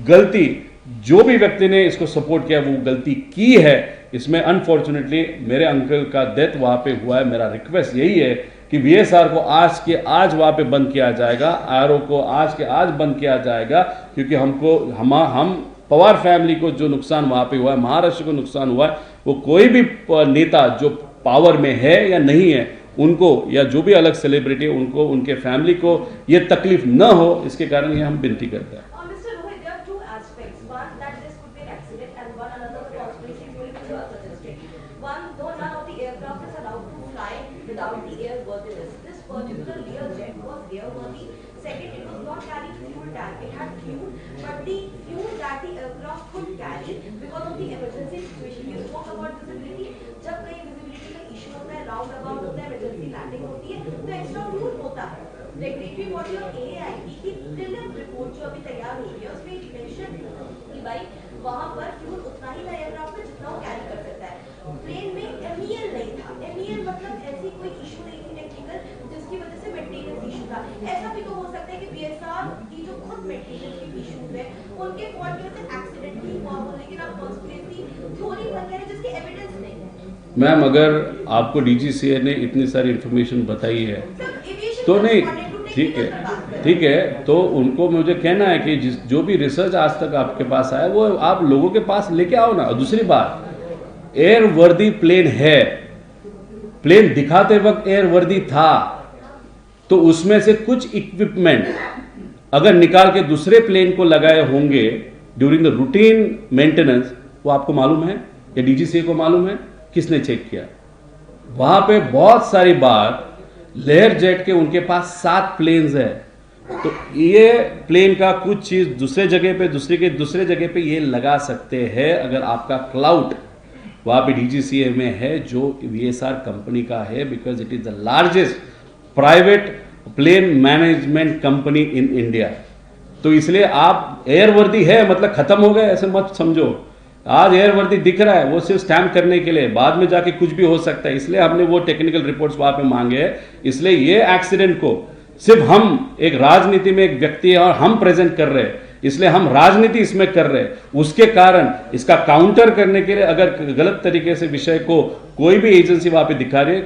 गलती, जो भी व्यक्ति ने इसको सपोर्ट किया वो गलती की है। इसमें अनफॉर्चुनेटली मेरे अंकल का डेथ वहाँ पे हुआ है। मेरा रिक्वेस्ट यही है कि वीएसआर को आज के आज वहाँ पे बंद किया जाएगा, आरओ को आज के आज बंद किया जाएगा, क्योंकि हम पवार फैमिली को जो नुकसान वहाँ पे हुआ है, महाराष्ट्र को नुकसान हुआ है, वो कोई भी नेता जो पावर में है या नहीं है उनको, या जो भी अलग सेलिब्रिटी है उनको, उनके फैमिली को ये तकलीफ न हो, इसके कारण ये हम विनती करते हैं। Mr. Rohit, there are two aspects. One, that this could be an accident, and one, another conspiracy theory which you are suggesting. One, though none of the aircraft is allowed to fly without the airworthiness. This particular Learjet was airworthy. Second, it was not carrying fuel tank. It had fuel, but the fuel that the aircraft could carry because of the emergency situation. You spoke about visibility. जब कहीं visibility का issue होता है, roundabout होता है, emergency landing होती है, तो extra fuel होता है. Regulatory body और AAIP की प्रीलिम रिपोर्ट जो अभी तैयार हो रही है उसमें मेंशन कि भाई वहां पर फ्यूल उतना ही था एयरक्राफ्ट में जितना वो कैरी कर सकता है। प्लेन में MEL नहीं था। MEL मतलब ऐसी कोई इशू नहीं थी टेक्निकल जिसकी वजह से मेंटेनेंस इशू था। ऐसा भी तो हो सकता है कि VSR की जो खुद मेंटेनेंस की इशूज है उनके फॉल्ट की वजह से एक्सीडेंट ही हुआ हो, लेकिन आप कॉन्स्पिरेसी थ्योरी बन रहे हैं जिसकी एविडेंस नहीं है। मैम, अगर आपको DGCA ने इतनी सारी इंफॉर्मेशन बताई है तो नहीं, ठीक है, तो उनको मुझे कहना है कि जो भी रिसर्च आज तक आपके पास आया वो आप लोगों के पास लेके आओ ना। और दूसरी बात, एयर वर्दी प्लेन है, प्लेन दिखाते वक्त एयर वर्दी था, तो उसमें से कुछ इक्विपमेंट अगर निकाल के दूसरे प्लेन को लगाए होंगे ड्यूरिंग द रूटीन मेंटेनेंस, वो आपको मालूम है या DGCA को मालूम है? किसने चेक किया? वहां पे बहुत सारी बार लेयर जेट के उनके पास 7 प्लेन्स है, तो ये प्लेन का कुछ चीज दूसरे जगह पे दूसरे जगह पे ये लगा सकते हैं अगर आपका क्लाउड वहां पे DGCA में है जो VSR कंपनी का है, because it is the largest private plane management company in India. तो इसलिए आप एयरवर्दी है मतलब खत्म हो गए ऐसे मत समझो। आज एयरवर्दी दिख रहा है वो सिर्फ स्टैम्प करने के लिए, बाद में जाके कुछ भी हो सकता है, इसलिए हमने वो टेक्निकल रिपोर्ट्स वहां पे मांगे हैं। इसलिए ये एक्सीडेंट को सिर्फ हम एक राजनीति में एक व्यक्ति है और हम प्रेजेंट कर रहे हैं, इसलिए हम राजनीति इसमें कर रहे हैं। उसके कारण इसका काउंटर करने के लिए अगर गलत तरीके से विषय को कोई भी एजेंसी वहां पे दिखा रही है,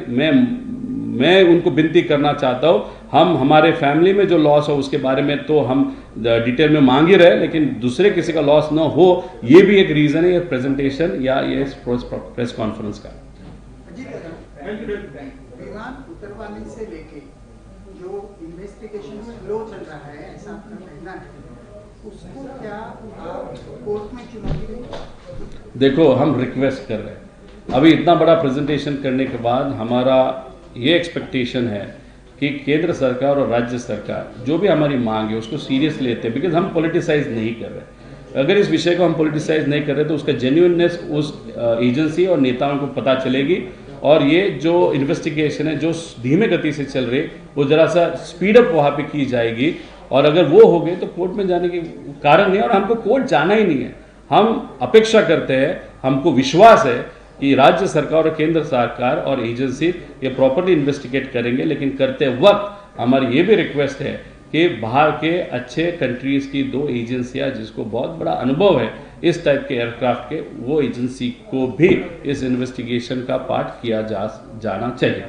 मैं उनको विनती करना चाहता हूं, हम हमारे फैमिली में जो लॉस हो उसके बारे में तो हम डिटेल में मांग ही रहे, लेकिन दूसरे किसी का लॉस ना हो ये भी एक रीजन है ये प्रेजेंटेशन या ये प्रेस कॉन्फ्रेंस का। विमान उतरवाने से लेके जो इन्वेस्टिगेशन स्लो चल रहा है ऐसा आपका कहना है, उसको क्या आप कोर्ट में चुनौती देंगे? देखो, हम रिक्वेस्ट कर रहे हैं, अभी इतना बड़ा प्रेजेंटेशन करने के बाद हमारा ये एक्सपेक्टेशन है कि केंद्र सरकार और राज्य सरकार जो भी हमारी मांग है उसको सीरियस लेते हैं, बिकॉज हम पॉलिटिसाइज नहीं कर रहे। अगर इस विषय को हम पॉलिटिसाइज नहीं कर रहे तो उसका जेन्युइननेस उस एजेंसी और नेताओं को पता चलेगी, और ये जो इन्वेस्टिगेशन है जो धीमे गति से चल रही वो जरा सा स्पीड अप वहाँ पे की जाएगी, और अगर वो हो गए तो कोर्ट में जाने के कारण नहीं है, और हमको कोर्ट जाना ही नहीं है। हम अपेक्षा करते हैं, हमको विश्वास है कि राज्य सरकार और केंद्र सरकार और एजेंसी ये प्रॉपर्ली इन्वेस्टिगेट करेंगे, लेकिन करते वक्त हमारी ये भी रिक्वेस्ट है कि बाहर के अच्छे कंट्रीज की 2 एजेंसियां जिसको बहुत बड़ा अनुभव है इस टाइप के एयरक्राफ्ट के, वो एजेंसी को भी इस इन्वेस्टिगेशन का पार्ट किया जाना चाहिए।